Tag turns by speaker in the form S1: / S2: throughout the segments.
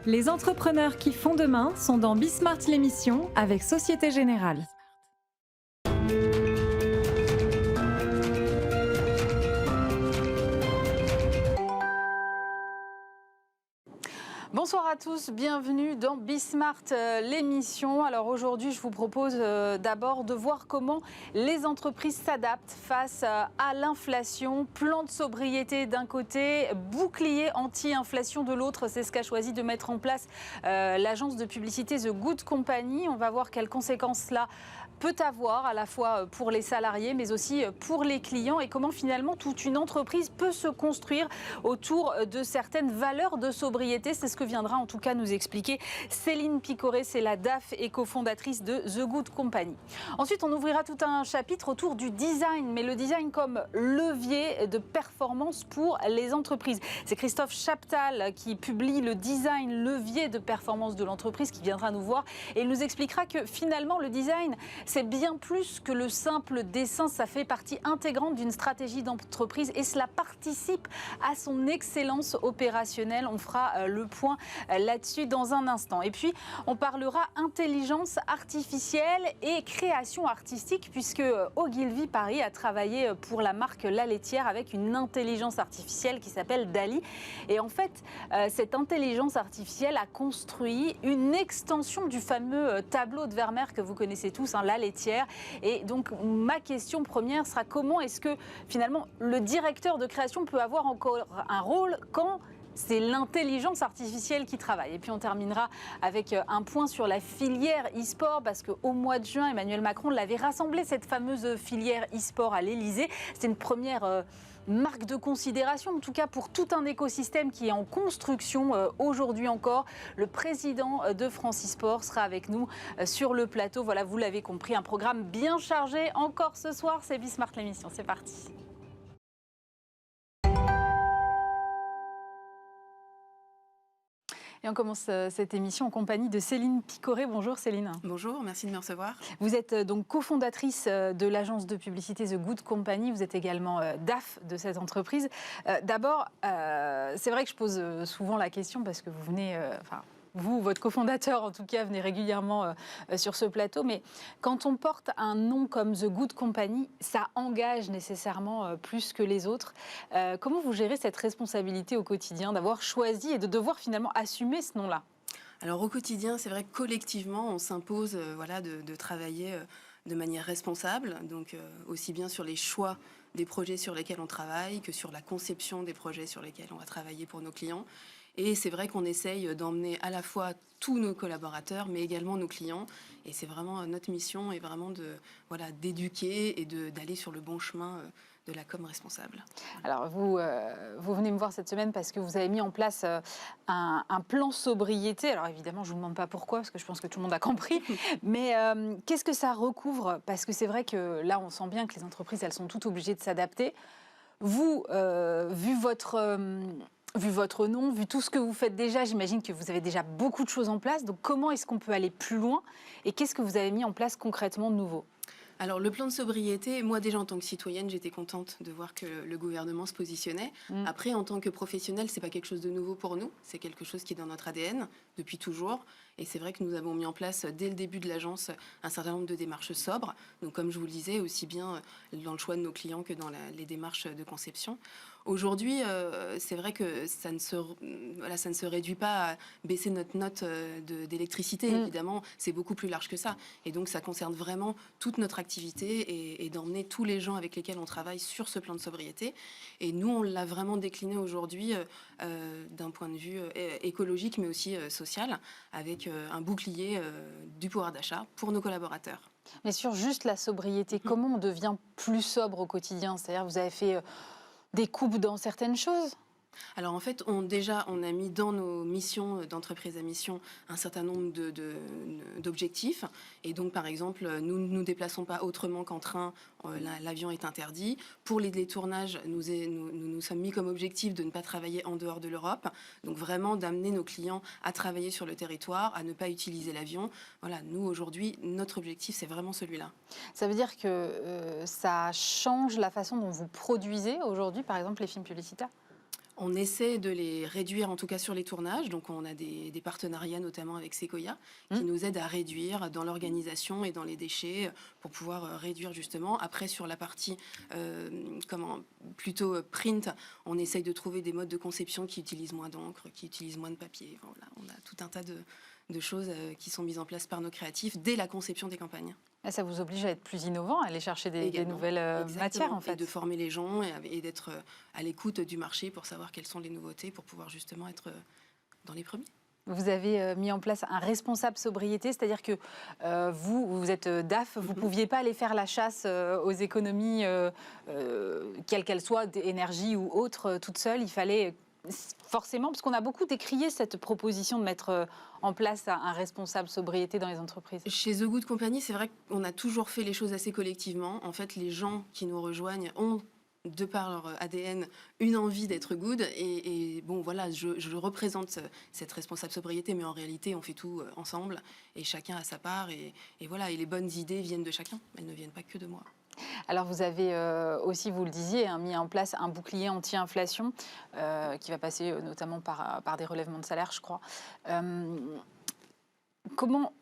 S1: Les entrepreneurs qui font demain sont dans Bismart l'émission avec Société Générale.
S2: Bonsoir à tous, bienvenue dans Bismart l'émission. Alors aujourd'hui, je vous propose d'abord de voir comment les entreprises s'adaptent face à l'inflation. Plan de sobriété d'un côté, bouclier anti-inflation de l'autre. C'est ce qu'a choisi de mettre en place l'agence de publicité The Good Company. On va voir quelles conséquences cela peut avoir à la fois pour les salariés mais aussi pour les clients et comment finalement toute une entreprise peut se construire autour de certaines valeurs de sobriété. C'est ce que viendra en tout cas nous expliquer Céline Picoré, c'est la DAF et cofondatrice de The Good Company. Ensuite, on ouvrira tout un chapitre autour du design, mais le design comme levier de performance pour les entreprises. C'est Christophe Chaptal qui publie le design levier de performance de l'entreprise qui viendra nous voir et il nous expliquera que finalement le design c'est bien plus que le simple dessin, ça fait partie intégrante d'une stratégie d'entreprise et cela participe à son excellence opérationnelle. On fera le point là-dessus dans un instant. Et puis, on parlera intelligence artificielle et création artistique puisque Ogilvy Paris a travaillé pour la marque La Laitière avec une intelligence artificielle qui s'appelle DALL-E. Et en fait, cette intelligence artificielle a construit une extension du fameux tableau de Vermeer que vous connaissez tous, hein, La Laitière. Et donc, ma question première sera comment est-ce que finalement le directeur de création peut avoir encore un rôle quand c'est l'intelligence artificielle qui travaille. Et puis on terminera avec un point sur la filière e-sport parce qu'au mois de juin, Emmanuel Macron l'avait rassemblée, cette fameuse filière e-sport à l'Élysée. C'est une première marque de considération, en tout cas pour tout un écosystème qui est en construction aujourd'hui encore. Le président de France e-sport sera avec nous sur le plateau. Voilà, vous l'avez compris, un programme bien chargé encore ce soir. C'est Bismart l'émission, c'est parti. Et on commence cette émission en compagnie de Céline Picoré. Bonjour Céline.
S3: Bonjour, merci de me recevoir.
S2: Vous êtes donc cofondatrice de l'agence de publicité The Good Company. Vous êtes également DAF de cette entreprise. D'abord, c'est vrai que je pose souvent la question parce que vous venez... Vous, votre cofondateur en tout cas, venez régulièrement sur ce plateau. Mais quand on porte un nom comme The Good Company, ça engage nécessairement plus que les autres. Comment vous gérez cette responsabilité au quotidien d'avoir choisi et de devoir finalement assumer ce nom-là ?
S3: Alors au quotidien, c'est vrai que collectivement, on s'impose de travailler de manière responsable, donc aussi bien sur les choix des projets sur lesquels on travaille que sur la conception des projets sur lesquels on va travailler pour nos clients. Et c'est vrai qu'on essaye d'emmener à la fois tous nos collaborateurs, mais également nos clients. Et c'est vraiment notre mission est vraiment d'éduquer et d'aller sur le bon chemin de la com responsable.
S2: Alors vous venez me voir cette semaine parce que vous avez mis en place un plan sobriété. Alors évidemment, je ne vous demande pas pourquoi, parce que je pense que tout le monde a compris. Mais qu'est-ce que ça recouvre ? Parce que c'est vrai que là, on sent bien que les entreprises, elles sont toutes obligées de s'adapter. Vous, vu votre nom, vu tout ce que vous faites déjà, j'imagine que vous avez déjà beaucoup de choses en place. Donc comment est-ce qu'on peut aller plus loin ? Et qu'est-ce que vous avez mis en place concrètement de nouveau ?
S3: Alors le plan de sobriété, moi déjà en tant que citoyenne, j'étais contente de voir que le gouvernement se positionnait. Après, en tant que professionnel, c'est pas quelque chose de nouveau pour nous, c'est quelque chose qui est dans notre ADN depuis toujours. Et c'est vrai que nous avons mis en place dès le début de l'agence un certain nombre de démarches sobres. Donc comme je vous le disais, aussi bien dans le choix de nos clients que dans les démarches de conception. Aujourd'hui, c'est vrai que ça ne se réduit pas à baisser notre note d'électricité. Évidemment, c'est beaucoup plus large que ça. Et donc, ça concerne vraiment toute notre activité et d'emmener tous les gens avec lesquels on travaille sur ce plan de sobriété. Et nous, on l'a vraiment décliné aujourd'hui d'un point de vue écologique, mais aussi social, avec un bouclier du pouvoir d'achat pour nos collaborateurs.
S2: Mais sur juste la sobriété, comment on devient plus sobre au quotidien ? C'est-à-dire, vous avez fait des coupes dans certaines choses ?
S3: Alors en fait, on a mis dans nos missions d'entreprise à mission un certain nombre d'objectifs. Et donc par exemple, nous ne nous déplaçons pas autrement qu'en train, l'avion est interdit. Pour les tournages, nous sommes mis comme objectif de ne pas travailler en dehors de l'Europe. Donc vraiment d'amener nos clients à travailler sur le territoire, à ne pas utiliser l'avion. Voilà, nous aujourd'hui, notre objectif c'est vraiment celui-là.
S2: Ça veut dire que ça change la façon dont vous produisez aujourd'hui, par exemple, les films publicitaires ?
S3: On essaie de les réduire, en tout cas sur les tournages. Donc, on a des partenariats, notamment avec Sequoia, qui nous aident à réduire dans l'organisation et dans les déchets pour pouvoir réduire justement. Après, sur la partie plutôt print, on essaye de trouver des modes de conception qui utilisent moins d'encre, qui utilisent moins de papier. Voilà, on a tout un tas de choses qui sont mises en place par nos créatifs dès la conception des campagnes.
S2: Et ça vous oblige à être plus innovant, à aller chercher des nouvelles matières, en fait.
S3: Et de former les gens et d'être à l'écoute du marché pour savoir quelles sont les nouveautés, pour pouvoir justement être dans les premiers.
S2: Vous avez mis en place un responsable sobriété, c'est-à-dire que vous êtes DAF, vous ne pouviez pas aller faire la chasse aux économies, quelles qu'elles soient, d'énergie ou autres, toute seule. Il fallait forcément, parce qu'on a beaucoup décrié cette proposition de mettre en place un responsable sobriété dans les entreprises.
S3: Chez The Good Company, c'est vrai qu'on a toujours fait les choses assez collectivement. En fait, les gens qui nous rejoignent ont, de par leur ADN, une envie d'être good. Et bon, voilà, je représente cette responsable sobriété, mais en réalité, on fait tout ensemble et chacun a sa part. Et voilà, et les bonnes idées viennent de chacun. Elles ne viennent pas que de moi.
S2: Alors vous avez aussi, vous le disiez, mis en place un bouclier anti-inflation qui va passer notamment par des relèvements de salaire, je crois. Comment...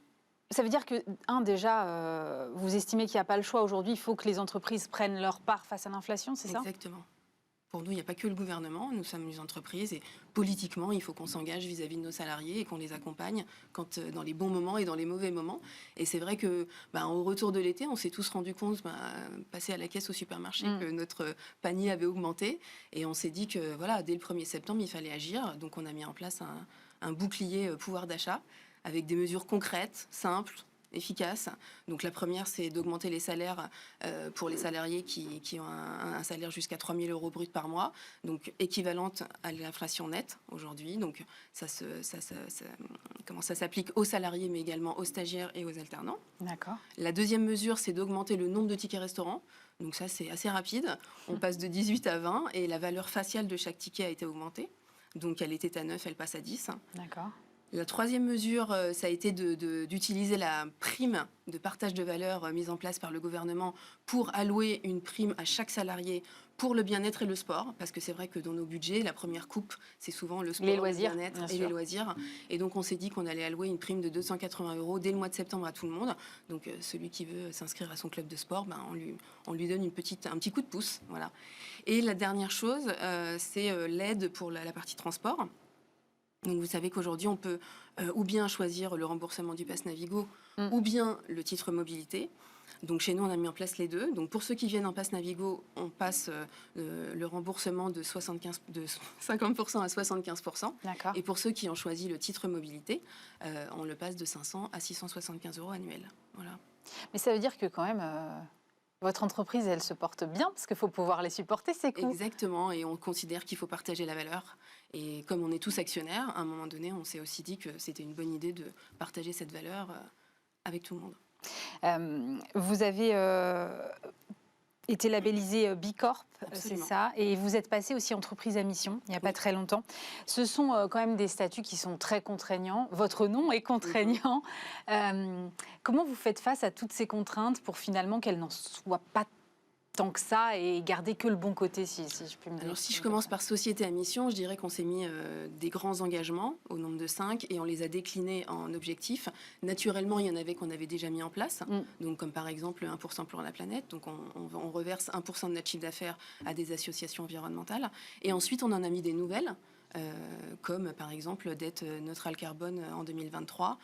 S2: Ça veut dire que, déjà, vous estimez qu'il n'y a pas le choix aujourd'hui, il faut que les entreprises prennent leur part face à l'inflation, c'est ça ?
S3: Exactement. Pour nous, il n'y a pas que le gouvernement, nous sommes une entreprise et politiquement, il faut qu'on s'engage vis-à-vis de nos salariés et qu'on les accompagne dans les bons moments et dans les mauvais moments. Et c'est vrai que, au retour de l'été, on s'est tous rendu compte, passé à la caisse au supermarché, que notre panier avait augmenté. Et on s'est dit que, voilà, dès le 1er septembre, il fallait agir. Donc, on a mis en place un bouclier pouvoir d'achat avec des mesures concrètes, simples, efficace. Donc la première, c'est d'augmenter les salaires pour les salariés qui ont un salaire jusqu'à 3 000 € brut par mois, donc équivalente à l'inflation nette aujourd'hui. Donc ça s'applique aux salariés, mais également aux stagiaires et aux alternants.
S2: D'accord.
S3: La deuxième mesure, c'est d'augmenter le nombre de tickets restaurants. Donc ça, c'est assez rapide. On passe de 18 à 20 et la valeur faciale de chaque ticket a été augmentée. Donc elle était à 9, elle passe à 10.
S2: D'accord.
S3: La troisième mesure, ça a été d'utiliser la prime de partage de valeur mise en place par le gouvernement pour allouer une prime à chaque salarié pour le bien-être et le sport. Parce que c'est vrai que dans nos budgets, la première coupe, c'est souvent le sport,
S2: les loisirs,
S3: le bien-être et les loisirs. Et donc on s'est dit qu'on allait allouer une prime de 280 € dès le mois de septembre à tout le monde. Donc celui qui veut s'inscrire à son club de sport, on lui donne un petit coup de pouce. Voilà. Et la dernière chose, c'est l'aide pour la partie transport. Donc vous savez qu'aujourd'hui, on peut ou bien choisir le remboursement du pass Navigo ou bien le titre mobilité. Donc chez nous, on a mis en place les deux. Donc pour ceux qui viennent en pass Navigo, on passe le remboursement de 50% à 75%.
S2: D'accord.
S3: Et pour ceux qui ont choisi le titre mobilité, on le passe de 500 à 675 € annuels. Voilà.
S2: Mais ça veut dire que quand même... Votre entreprise, elle se porte bien parce qu'il faut pouvoir les supporter, ces coûts.
S3: Exactement, et on considère qu'il faut partager la valeur. Et comme on est tous actionnaires, à un moment donné, on s'est aussi dit que c'était une bonne idée de partager cette valeur avec tout le monde.
S2: Vous avez été labellisé Bicorp, c'est ça, et vous êtes passé aussi entreprise à mission il n'y a pas très longtemps. Ce sont quand même des statuts qui sont très contraignants. Votre nom est contraignant. Comment vous faites face à toutes ces contraintes pour finalement qu'elles n'en soient pas tant que ça et garder que le bon côté, si je puis me dire.
S3: Alors si je commence par société à mission, je dirais qu'on s'est mis des grands engagements au nombre de 5 et on les a déclinés en objectifs. Naturellement, il y en avait qu'on avait déjà mis en place, donc comme par exemple 1% pour la planète, donc on reverse 1% de notre chiffre d'affaires à des associations environnementales. Et ensuite, on en a mis des nouvelles. Comme par exemple d'être neutral carbone en 2023,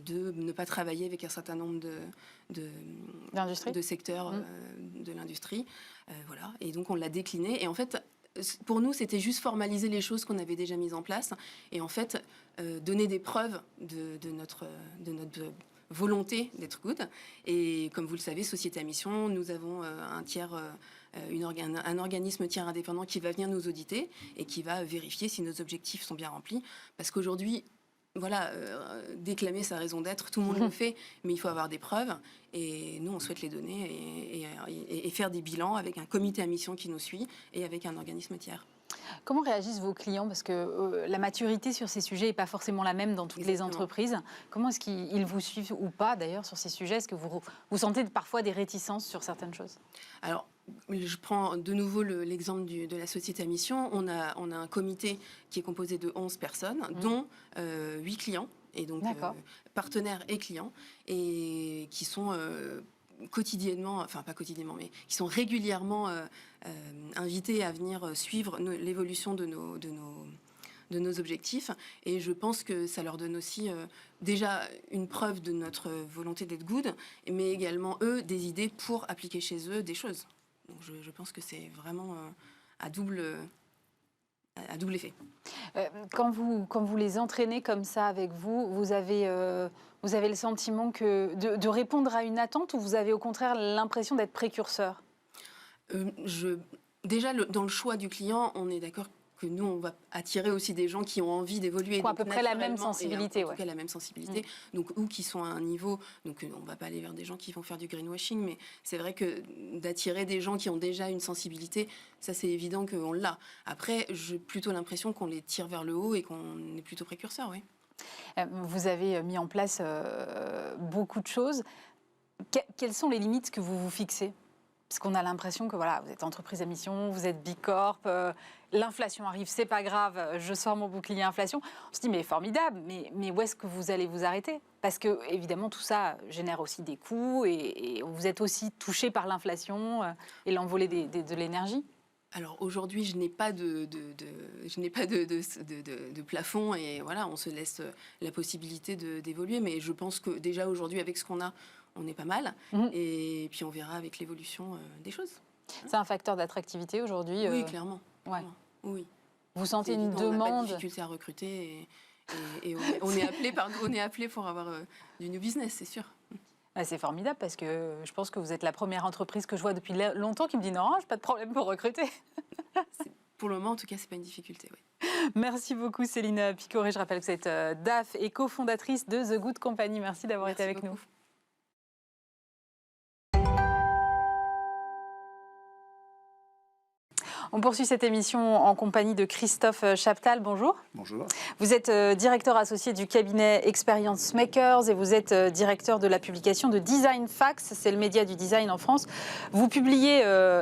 S3: de ne pas travailler avec un certain nombre de secteurs de l'industrie. Voilà. Et donc on l'a décliné. Et en fait, pour nous, c'était juste formaliser les choses qu'on avait déjà mises en place et en fait donner des preuves de notre volonté d'être good. Et comme vous le savez, Société à mission, nous avons un organisme tiers indépendant qui va venir nous auditer et qui va vérifier si nos objectifs sont bien remplis. Parce qu'aujourd'hui, voilà, déclamer sa raison d'être, tout le monde le fait, mais il faut avoir des preuves. Et nous, on souhaite les donner et faire des bilans avec un comité à mission qui nous suit et avec un organisme tiers.
S2: Comment réagissent vos clients? Parce que la maturité sur ces sujets n'est pas forcément la même dans toutes les entreprises. Comment est-ce qu'ils vous suivent ou pas d'ailleurs sur ces sujets? Est-ce que vous sentez parfois des réticences sur certaines choses?
S3: Alors, je prends de nouveau l'exemple de la société à mission. On a un comité qui est composé de 11 personnes, dont 8 clients, et donc partenaires et clients, et qui sont quotidiennement, enfin pas quotidiennement, mais qui sont régulièrement invités à venir suivre l'évolution de nos objectifs. Et je pense que ça leur donne aussi déjà une preuve de notre volonté d'être good, mais également, eux, des idées pour appliquer chez eux des choses. Donc je pense que c'est vraiment à double effet.
S2: Quand vous les entraînez comme ça avec vous, vous avez le sentiment de répondre à une attente, ou vous avez au contraire l'impression d'être précurseur?
S3: Déjà, dans le choix du client, on est d'accord que nous, on va attirer aussi des gens qui ont envie d'évoluer.
S2: À peu près la même sensibilité.
S3: En tout cas, la même sensibilité. Donc, ou qui sont à un niveau... Donc, on ne va pas aller vers des gens qui vont faire du greenwashing, mais c'est vrai que d'attirer des gens qui ont déjà une sensibilité, ça, c'est évident qu'on l'a. Après, j'ai plutôt l'impression qu'on les tire vers le haut et qu'on est plutôt précurseurs, oui.
S2: Vous avez mis en place beaucoup de choses. Quelles sont les limites que vous vous fixez? Parce qu'on a l'impression que voilà, vous êtes entreprise à mission, vous êtes Bicorp, l'inflation arrive, c'est pas grave, je sors mon bouclier inflation. On se dit mais formidable, mais où est-ce que vous allez vous arrêter? Parce que évidemment tout ça génère aussi des coûts et vous êtes aussi touché par l'inflation et l'envolée de l'énergie.
S3: Alors aujourd'hui, je n'ai pas de plafond, et voilà, on se laisse la possibilité d'évoluer. Mais je pense que déjà aujourd'hui, avec ce qu'on a, on est pas mal. Et puis on verra avec l'évolution des choses.
S2: C'est un facteur d'attractivité aujourd'hui?
S3: Oui, clairement.
S2: Ouais.
S3: Oui.
S2: Vous sentez une demande?
S3: On n'a pas de difficulté à recruter et on est appelé pour avoir du new business, c'est sûr.
S2: C'est formidable parce que je pense que vous êtes la première entreprise que je vois depuis longtemps qui me dit non, j'ai pas de problème pour recruter.
S3: Pour le moment, en tout cas, c'est pas une difficulté. Oui.
S2: Merci beaucoup Céline Picoré. Je rappelle que vous êtes DAF et cofondatrice de The Good Company. Merci d'avoir été avec nous. On poursuit cette émission en compagnie de Christophe Chaptal. Bonjour.
S4: Bonjour.
S2: Vous êtes directeur associé du cabinet Experience Makers et vous êtes directeur de la publication de Design Facts. C'est le média du design en France. Vous publiez,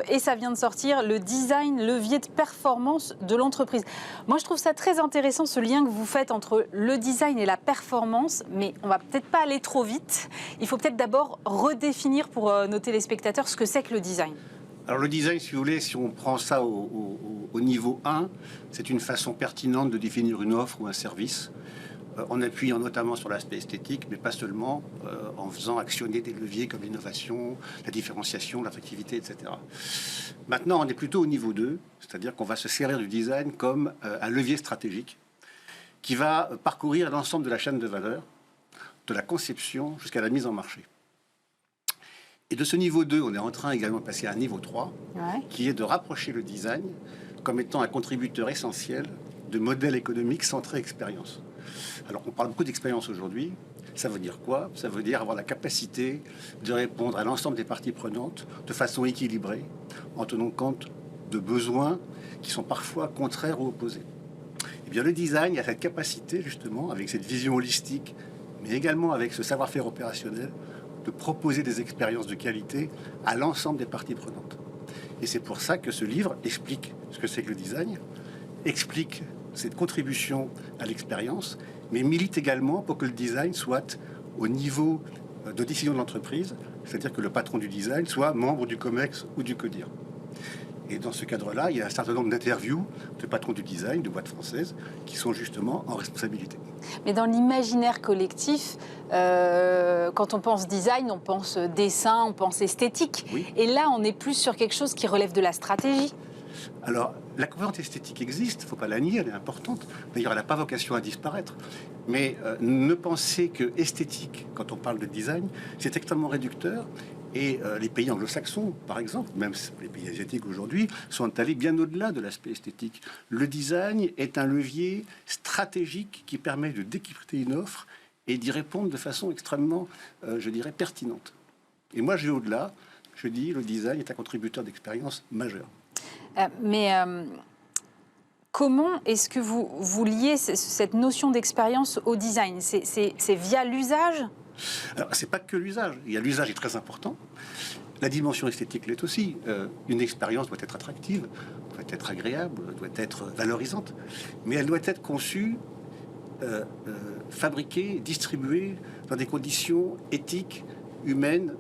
S2: et ça vient de sortir, le design, levier de performance de l'entreprise. Moi, je trouve ça très intéressant, ce lien que vous faites entre le design et la performance, mais on va peut-être pas aller trop vite. Il faut peut-être d'abord redéfinir pour nos téléspectateurs ce que c'est que le design.
S4: Alors le design, si vous voulez, si on prend ça au niveau 1, c'est une façon pertinente de définir une offre ou un service, en appuyant notamment sur l'aspect esthétique, mais pas seulement, en faisant actionner des leviers comme l'innovation, la différenciation, l'attractivité, etc. Maintenant, on est plutôt au niveau 2, c'est-à-dire qu'on va se servir du design comme un levier stratégique qui va parcourir l'ensemble de la chaîne de valeur, de la conception jusqu'à la mise en marché. Et de ce niveau 2, on est en train également de passer à un niveau 3, qui est de rapprocher le design comme étant un contributeur essentiel de modèles économiques centrés expérience. Alors, on parle beaucoup d'expérience aujourd'hui. Ça veut dire quoi? Ça veut dire avoir la capacité de répondre à l'ensemble des parties prenantes de façon équilibrée, en tenant compte de besoins qui sont parfois contraires ou opposés. Eh bien, le design a cette capacité, justement, avec cette vision holistique, mais également avec ce savoir-faire opérationnel, de proposer des expériences de qualité à l'ensemble des parties prenantes. Et c'est pour ça que ce livre explique ce que c'est que le design, explique cette contribution à l'expérience, mais milite également pour que le design soit au niveau de décision de l'entreprise, c'est-à-dire que le patron du design soit membre du COMEX ou du CODIR. Et dans ce cadre-là, il y a un certain nombre d'interviews de patrons du design, de boîtes françaises, qui sont justement en responsabilité.
S2: Mais dans l'imaginaire collectif, quand on pense design, on pense dessin, on pense esthétique.
S4: Oui.
S2: Et là, on est plus sur quelque chose qui relève de la stratégie.
S4: Alors, la composante esthétique existe, il ne faut pas la nier, elle est importante. D'ailleurs, elle n'a pas vocation à disparaître. Mais ne pensez que esthétique, quand on parle de design, c'est extrêmement réducteur. Et les pays anglo-saxons, par exemple, même les pays asiatiques aujourd'hui, sont allés bien au-delà de l'aspect esthétique. Le design est un levier stratégique qui permet de décrypter une offre et d'y répondre de façon extrêmement, je dirais, pertinente. Et moi, je vais au-delà. Je dis le design est un contributeur d'expérience majeur.
S2: Mais Comment est-ce que vous liez cette notion d'expérience au design? C'est via l'usage?
S4: Alors, c'est pas que l'usage. Il y a l'usage est très important. La dimension esthétique l'est aussi. Une expérience doit être attractive, doit être agréable, doit être valorisante, mais elle doit être conçue, fabriquée, distribuée dans des conditions éthiques, humaines,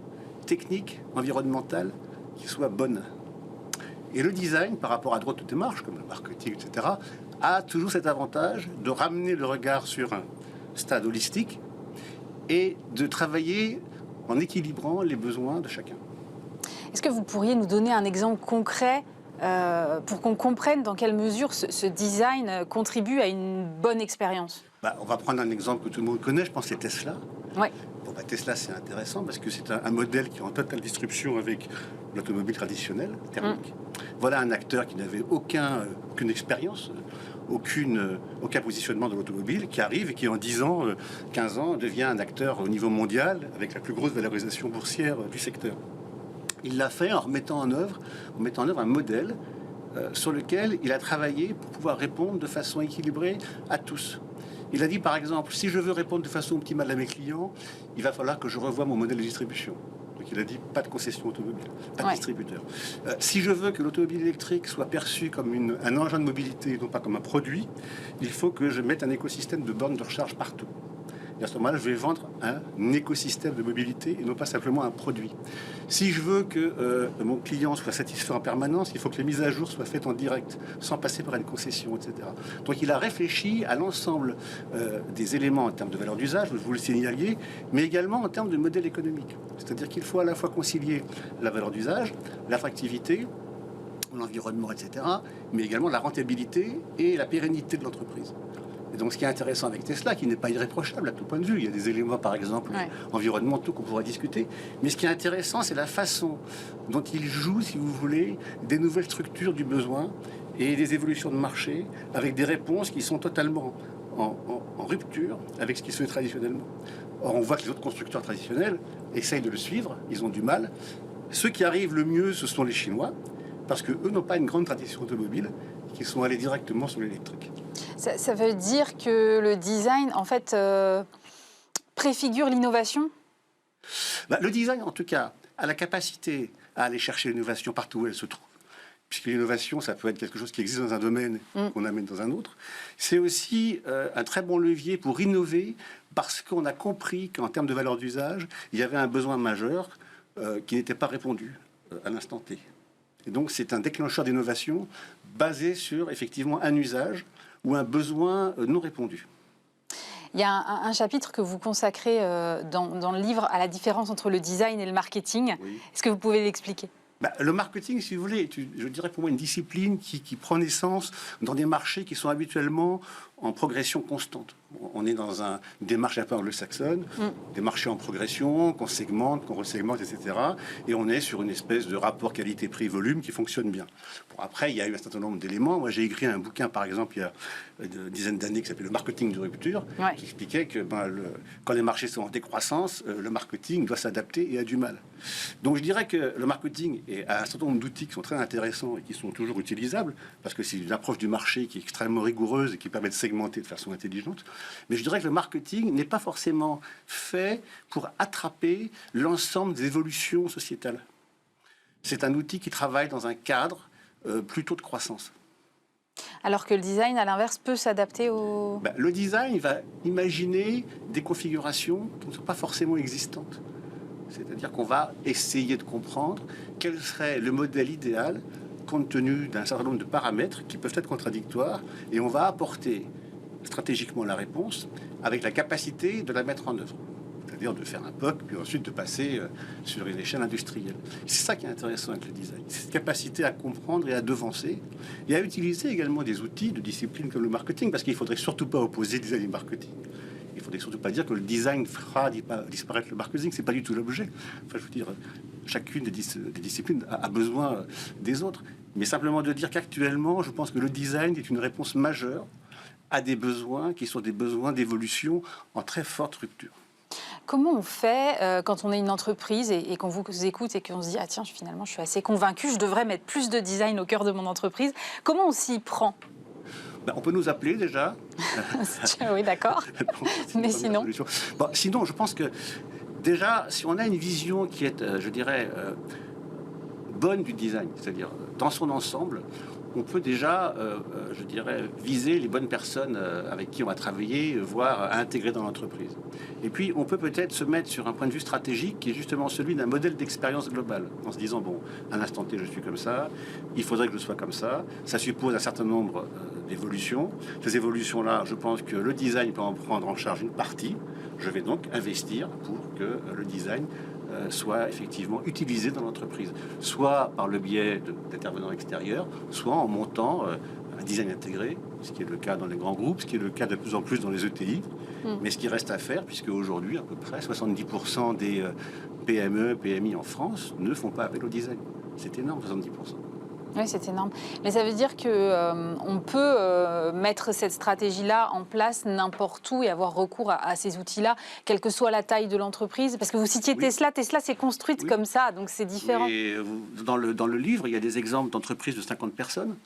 S4: techniques, environnementales, qui soient bonnes. Et le design, par rapport à d'autres démarches, comme le marketing, etc., a toujours cet avantage de ramener le regard sur un stade holistique et de travailler en équilibrant les besoins de chacun. Est-ce
S2: que vous pourriez nous donner un exemple concret pour qu'on comprenne dans quelle mesure ce design contribue à une bonne expérience?
S4: On va prendre un exemple que tout le monde connaît, je pense, c'est Tesla.
S2: Ouais.
S4: Bon, Tesla, c'est intéressant parce que c'est un modèle qui est en totale disruption avec l'automobile traditionnelle, thermique. Voilà un acteur qui n'avait aucune expérience, aucun positionnement de l'automobile, qui arrive et qui en 10 ans, 15 ans, devient un acteur au niveau mondial avec la plus grosse valorisation boursière du secteur. Il l'a fait en mettant en œuvre un modèle sur lequel il a travaillé pour pouvoir répondre de façon équilibrée à tous. Il a dit, par exemple, si je veux répondre de façon optimale à mes clients, il va falloir que je revoie mon modèle de distribution. Donc il a dit, pas de concession automobile, pas de distributeur. Si je veux que l'automobile électrique soit perçue comme un engin de mobilité, non pas comme un produit, il faut que je mette un écosystème de bornes de recharge partout. Et à ce moment-là, je vais vendre un écosystème de mobilité et non pas simplement un produit. Si je veux que mon client soit satisfait en permanence, il faut que les mises à jour soient faites en direct, sans passer par une concession, etc. Donc il a réfléchi à l'ensemble des éléments en termes de valeur d'usage, vous le signaliez, mais également en termes de modèle économique. C'est-à-dire qu'il faut à la fois concilier la valeur d'usage, l'attractivité, l'environnement, etc., mais également la rentabilité et la pérennité de l'entreprise. Et donc, ce qui est intéressant avec Tesla, qui n'est pas irréprochable à tout point de vue, il y a des éléments, par exemple, environnementaux qu'on pourra discuter, mais ce qui est intéressant, c'est la façon dont il joue, si vous voulez, des nouvelles structures du besoin et des évolutions de marché avec des réponses qui sont totalement en rupture avec ce qui se fait traditionnellement. Or, on voit que les autres constructeurs traditionnels essayent de le suivre, ils ont du mal. Ceux qui arrivent le mieux, ce sont les Chinois, parce qu'eux n'ont pas une grande tradition automobile, qui sont allés directement sur l'électrique.
S2: Ça veut dire que le design, en fait, préfigure l'innovation?
S4: Le design, en tout cas, a la capacité à aller chercher l'innovation partout où elle se trouve. Puisque l'innovation, ça peut être quelque chose qui existe dans un domaine qu'on amène dans un autre. C'est aussi un très bon levier pour innover parce qu'on a compris qu'en termes de valeur d'usage, il y avait un besoin majeur qui n'était pas répondu à l'instant T. Et donc, c'est un déclencheur d'innovation basé sur, effectivement, un usage ou un besoin non répondu.
S2: Il y a un chapitre que vous consacrez dans le livre à la différence entre le design et le marketing. Oui. Est-ce que vous pouvez l'expliquer?
S4: Le marketing, si vous voulez, je dirais pour moi une discipline qui prend naissance dans des marchés qui sont habituellement en progression constante. On est dans une démarche un peu anglo-saxonne, des marchés en progression, qu'on segmente, qu'on resegmente, etc. Et on est sur une espèce de rapport qualité-prix-volume qui fonctionne bien. Bon, après, il y a eu un certain nombre d'éléments. Moi, j'ai écrit un bouquin, par exemple, il y a une dizaine d'années, qui s'appelait « Le marketing de rupture », qui expliquait que quand les marchés sont en décroissance, le marketing doit s'adapter et a du mal. Donc, je dirais que le marketing a un certain nombre d'outils qui sont très intéressants et qui sont toujours utilisables, parce que c'est une approche du marché qui est extrêmement rigoureuse et qui permet de segmenter de façon intelligente. Mais je dirais que le marketing n'est pas forcément fait pour attraper l'ensemble des évolutions sociétales. C'est un outil qui travaille dans un cadre plutôt de croissance.
S2: Alors que le design, à l'inverse, peut s'adapter au...
S4: Le design va imaginer des configurations qui ne sont pas forcément existantes. C'est-à-dire qu'on va essayer de comprendre quel serait le modèle idéal compte tenu d'un certain nombre de paramètres qui peuvent être contradictoires, et on va apporter stratégiquement la réponse avec la capacité de la mettre en œuvre. C'est-à-dire de faire un POC, puis ensuite de passer sur une échelle industrielle. C'est ça qui est intéressant avec le design. C'est cette capacité à comprendre et à devancer, et à utiliser également des outils de discipline comme le marketing, parce qu'il ne faudrait surtout pas opposer design et marketing. Il ne faudrait surtout pas dire que le design fera disparaître le marketing, c'est pas du tout l'objet. Enfin, je veux dire, chacune des disciplines a besoin des autres. Mais simplement de dire qu'actuellement, je pense que le design est une réponse majeure à des besoins qui sont des besoins d'évolution en très forte rupture.
S2: Comment on fait quand on est une entreprise et qu'on vous écoute et qu'on se dit « Ah tiens, finalement, je suis assez convaincu, je devrais mettre plus de design au cœur de mon entreprise ». Comment on s'y prend ?
S4: On peut nous appeler déjà.
S2: Oui, d'accord. Mais sinon
S4: sinon, je pense que déjà, si on a une vision qui est, je dirais, bonne du design, c'est-à-dire dans son ensemble, on peut déjà, je dirais, viser les bonnes personnes avec qui on va travailler, voire intégrer dans l'entreprise. Et puis, on peut peut-être se mettre sur un point de vue stratégique qui est justement celui d'un modèle d'expérience globale, en se disant, bon, à l'instant T, je suis comme ça, il faudrait que je sois comme ça. Ça suppose un certain nombre d'évolutions. Ces évolutions-là, je pense que le design peut en prendre en charge une partie. Je vais donc investir pour que le design soit effectivement utilisé dans l'entreprise, soit par le biais d'intervenants extérieurs, soit en montant un design intégré, ce qui est le cas dans les grands groupes, ce qui est le cas de plus en plus dans les ETI, mais ce qui reste à faire, puisque aujourd'hui, à peu près 70% des PME, PMI en France ne font pas appel au design. C'est énorme, 70%.
S2: Oui, c'est énorme. Mais ça veut dire qu'on peut mettre cette stratégie-là en place n'importe où et avoir recours à ces outils-là, quelle que soit la taille de l'entreprise. Parce que vous citiez Tesla. Tesla s'est construite comme ça, donc c'est différent.
S4: Et dans le livre, il y a des exemples d'entreprises de 50 personnes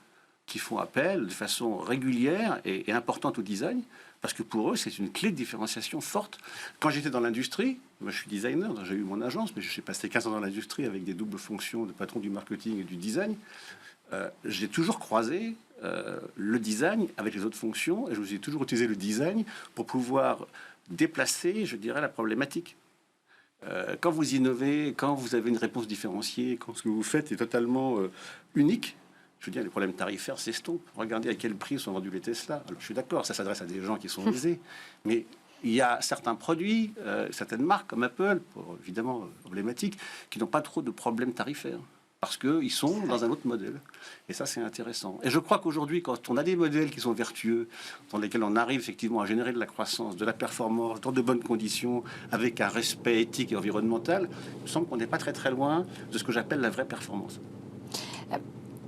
S4: qui font appel de façon régulière et importante au design, parce que pour eux, c'est une clé de différenciation forte. Quand j'étais dans l'industrie, moi je suis designer, j'ai eu mon agence, mais je suis passé 15 ans dans l'industrie avec des doubles fonctions de patron du marketing et du design. J'ai toujours croisé le design avec les autres fonctions, et je vous ai toujours utilisé le design pour pouvoir déplacer, je dirais, la problématique. Quand vous innovez, quand vous avez une réponse différenciée, quand ce que vous faites est totalement unique, je veux dire, les problèmes tarifaires s'estompent. Regardez à quel prix sont vendus les Tesla. Alors, je suis d'accord, ça s'adresse à des gens qui sont aisés, mais il y a certains produits, certaines marques comme Apple, évidemment emblématiques, qui n'ont pas trop de problèmes tarifaires parce qu'ils sont dans un autre modèle. Et ça, c'est intéressant. Et je crois qu'aujourd'hui, quand on a des modèles qui sont vertueux, dans lesquels on arrive effectivement à générer de la croissance, de la performance, dans de bonnes conditions, avec un respect éthique et environnemental, il me semble qu'on n'est pas très très loin de ce que j'appelle la vraie performance.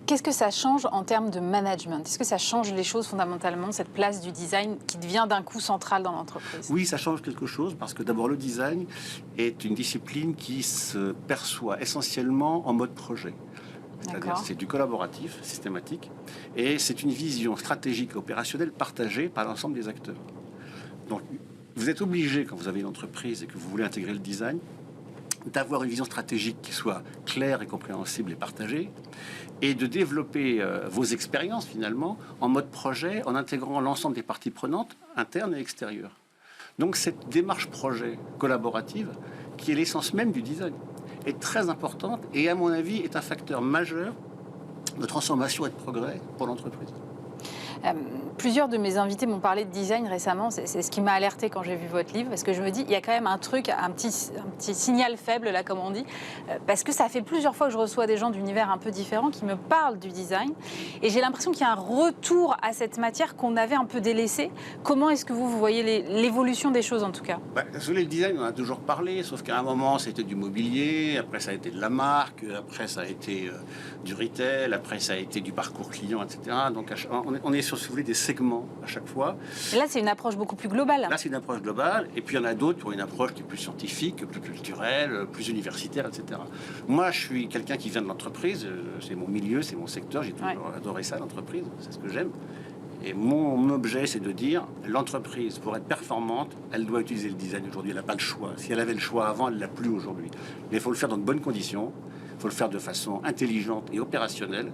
S2: Qu'est-ce que ça change en termes de management? Est-ce que ça change les choses fondamentalement, cette place du design qui devient d'un coup centrale dans l'entreprise?
S4: Oui, ça change quelque chose parce que d'abord le design est une discipline qui se perçoit essentiellement en mode projet. C'est-à-dire c'est du collaboratif, systématique, et c'est une vision stratégique et opérationnelle partagée par l'ensemble des acteurs. Donc vous êtes obligé, quand vous avez une entreprise et que vous voulez intégrer le design, d'avoir une vision stratégique qui soit claire et compréhensible et partagée, et de développer vos expériences finalement en mode projet, en intégrant l'ensemble des parties prenantes, internes et extérieures. Donc cette démarche projet collaborative, qui est l'essence même du design, est très importante et à mon avis est un facteur majeur de transformation et de progrès pour l'entreprise.
S2: Plusieurs de mes invités m'ont parlé de design récemment. C'est ce qui m'a alerté quand j'ai vu votre livre, parce que je me dis, il y a quand même un truc, un petit signal faible, là, comme on dit, parce que ça fait plusieurs fois que je reçois des gens d'univers un peu différents qui me parlent du design, et j'ai l'impression qu'il y a un retour à cette matière qu'on avait un peu délaissée. Comment est-ce que vous voyez l'évolution des choses, en tout cas?
S4: Le design, on en a toujours parlé, sauf qu'à un moment, c'était du mobilier, après ça a été de la marque, après ça a été du retail, après ça a été du parcours client, etc. Donc on est sur, si vous voulez, des segments à chaque fois.
S2: Et là, c'est une approche beaucoup plus globale.
S4: Là, c'est une approche globale. Et puis, il y en a d'autres qui ont une approche qui est plus scientifique, plus culturelle, plus universitaire, etc. Moi, je suis quelqu'un qui vient de l'entreprise. C'est mon milieu, c'est mon secteur. J'ai toujours adoré ça, l'entreprise. C'est ce que j'aime. Et mon objet, c'est de dire, l'entreprise, pour être performante, elle doit utiliser le design aujourd'hui. Elle n'a pas le choix. Si elle avait le choix avant, elle ne l'a plus aujourd'hui. Mais il faut le faire dans de bonnes conditions. Il faut le faire de façon intelligente et opérationnelle.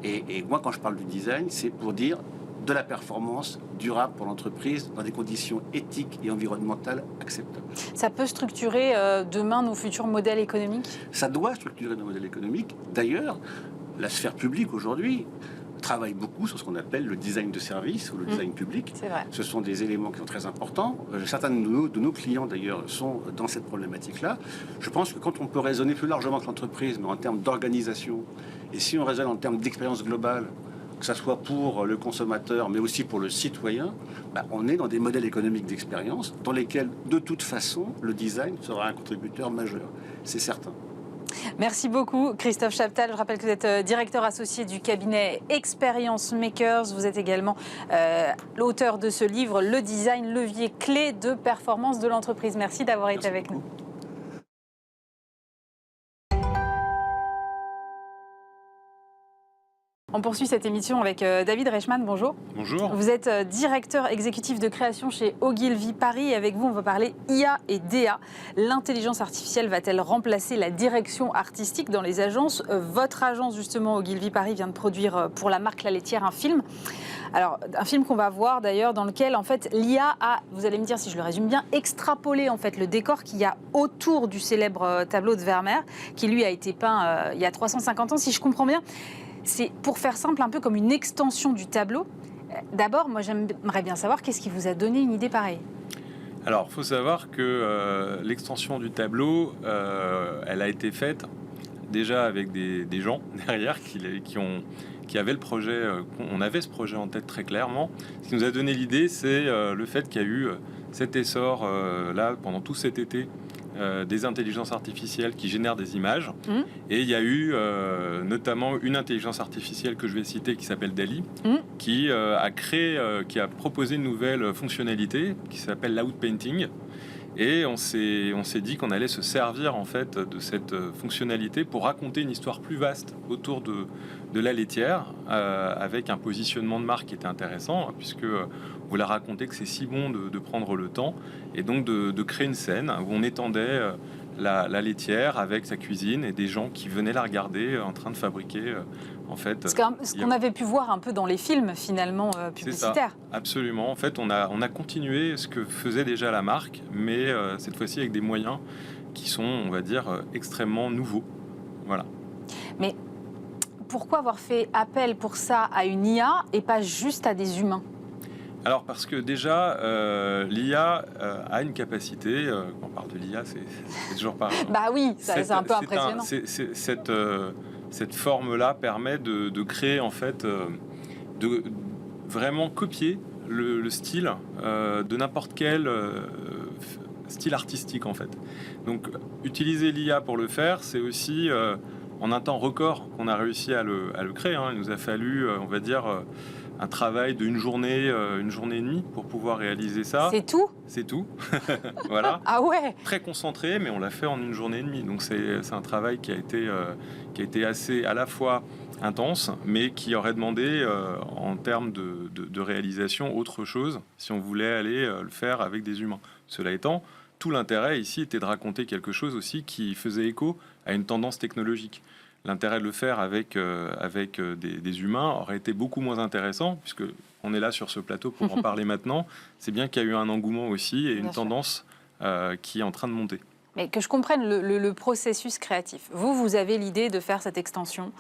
S4: Et moi, quand je parle du design, c'est pour dire de la performance durable pour l'entreprise dans des conditions éthiques et environnementales acceptables.
S2: Ça peut structurer demain nos futurs modèles économiques?
S4: Ça doit structurer nos modèles économiques. D'ailleurs, la sphère publique aujourd'hui travaille beaucoup sur ce qu'on appelle le design de service ou le design public.
S2: C'est vrai.
S4: Ce sont des éléments qui sont très importants. Certains de nos clients, d'ailleurs, sont dans cette problématique-là. Je pense que quand on peut raisonner plus largement que l'entreprise, mais en termes d'organisation, et si on raisonne en termes d'expérience globale, que ce soit pour le consommateur, mais aussi pour le citoyen, on est dans des modèles économiques d'expérience dans lesquels, de toute façon, le design sera un contributeur majeur. C'est certain.
S2: Merci beaucoup, Christophe Chaptal. Je rappelle que vous êtes directeur associé du cabinet Experience Makers. Vous êtes également l'auteur de ce livre, Le design, levier clé de performance de l'entreprise. Merci d'avoir été avec nous. On poursuit cette émission avec David Reichmann, bonjour.
S5: Bonjour.
S2: Vous êtes directeur exécutif de création chez Ogilvy Paris. Et avec vous, on va parler IA et DA. L'intelligence artificielle va-t-elle remplacer la direction artistique dans les agences ? Votre agence, justement, Ogilvy Paris, vient de produire pour la marque La Laitière un film. Alors, un film qu'on va voir d'ailleurs, dans lequel, en fait, l'IA a, vous allez me dire si je le résume bien, extrapolé en fait le décor qu'il y a autour du célèbre tableau de Vermeer, qui lui a été peint il y a 350 ans, si je comprends bien. C'est, pour faire simple, un peu comme une extension du tableau. D'abord, moi, j'aimerais bien savoir qu'est-ce qui vous a donné une idée pareille.
S5: Alors, il faut savoir que l'extension du tableau, elle a été faite déjà avec des gens derrière qui avaient le projet. On avait ce projet en tête très clairement. Ce qui nous a donné l'idée, c'est le fait qu'il y a eu cet essor là pendant tout cet été. Des intelligences artificielles qui génèrent des images. Et il y a eu notamment une intelligence artificielle que je vais citer qui s'appelle DALL-E, qui a créé, qui a proposé une nouvelle fonctionnalité qui s'appelle l'outpainting. Et on s'est dit qu'on allait se servir en fait de cette fonctionnalité pour raconter une histoire plus vaste autour de la laitière, avec un positionnement de marque qui était intéressant, puisque on voulait raconter que c'est si bon de prendre le temps, et donc de créer une scène où on étendait la laitière avec sa cuisine et des gens qui venaient la regarder en train de fabriquer en fait.
S2: Ce qu'on avait pu voir un peu dans les films finalement publicitaires.
S5: Absolument. En fait, on a continué ce que faisait déjà la marque, mais cette fois-ci avec des moyens qui sont, on va dire, extrêmement nouveaux. Voilà.
S2: Mais pourquoi avoir fait appel pour ça à une IA et pas juste à des humains ?
S5: Alors parce que déjà, l'IA a une capacité, quand on parle de l'IA, c'est toujours pareil.
S2: Bah oui, c'est un peu impressionnant.
S5: Cette forme-là permet de créer, en fait, de vraiment copier le style de n'importe quel style artistique, en fait. Donc, utiliser l'IA pour le faire, c'est aussi, en un temps record, qu'on a réussi à le créer. Il nous a fallu, on va dire... un travail d'une journée, une journée et demie pour pouvoir réaliser ça.
S2: C'est tout ?
S5: C'est tout. Voilà.
S2: Ah ouais.
S5: Très concentré, mais on l'a fait en une journée et demie. Donc c'est un travail qui a été assez à la fois intense, mais qui aurait demandé en termes de réalisation autre chose si on voulait aller le faire avec des humains. Cela étant, tout l'intérêt ici était de raconter quelque chose aussi qui faisait écho à une tendance technologique. L'intérêt de le faire avec des humains aurait été beaucoup moins intéressant, puisque on est là sur ce plateau pour en parler maintenant. C'est bien qu'il y a eu un engouement aussi et une tendance qui est en train de monter.
S2: Mais que je comprenne le processus créatif. Vous avez l'idée de faire cette extension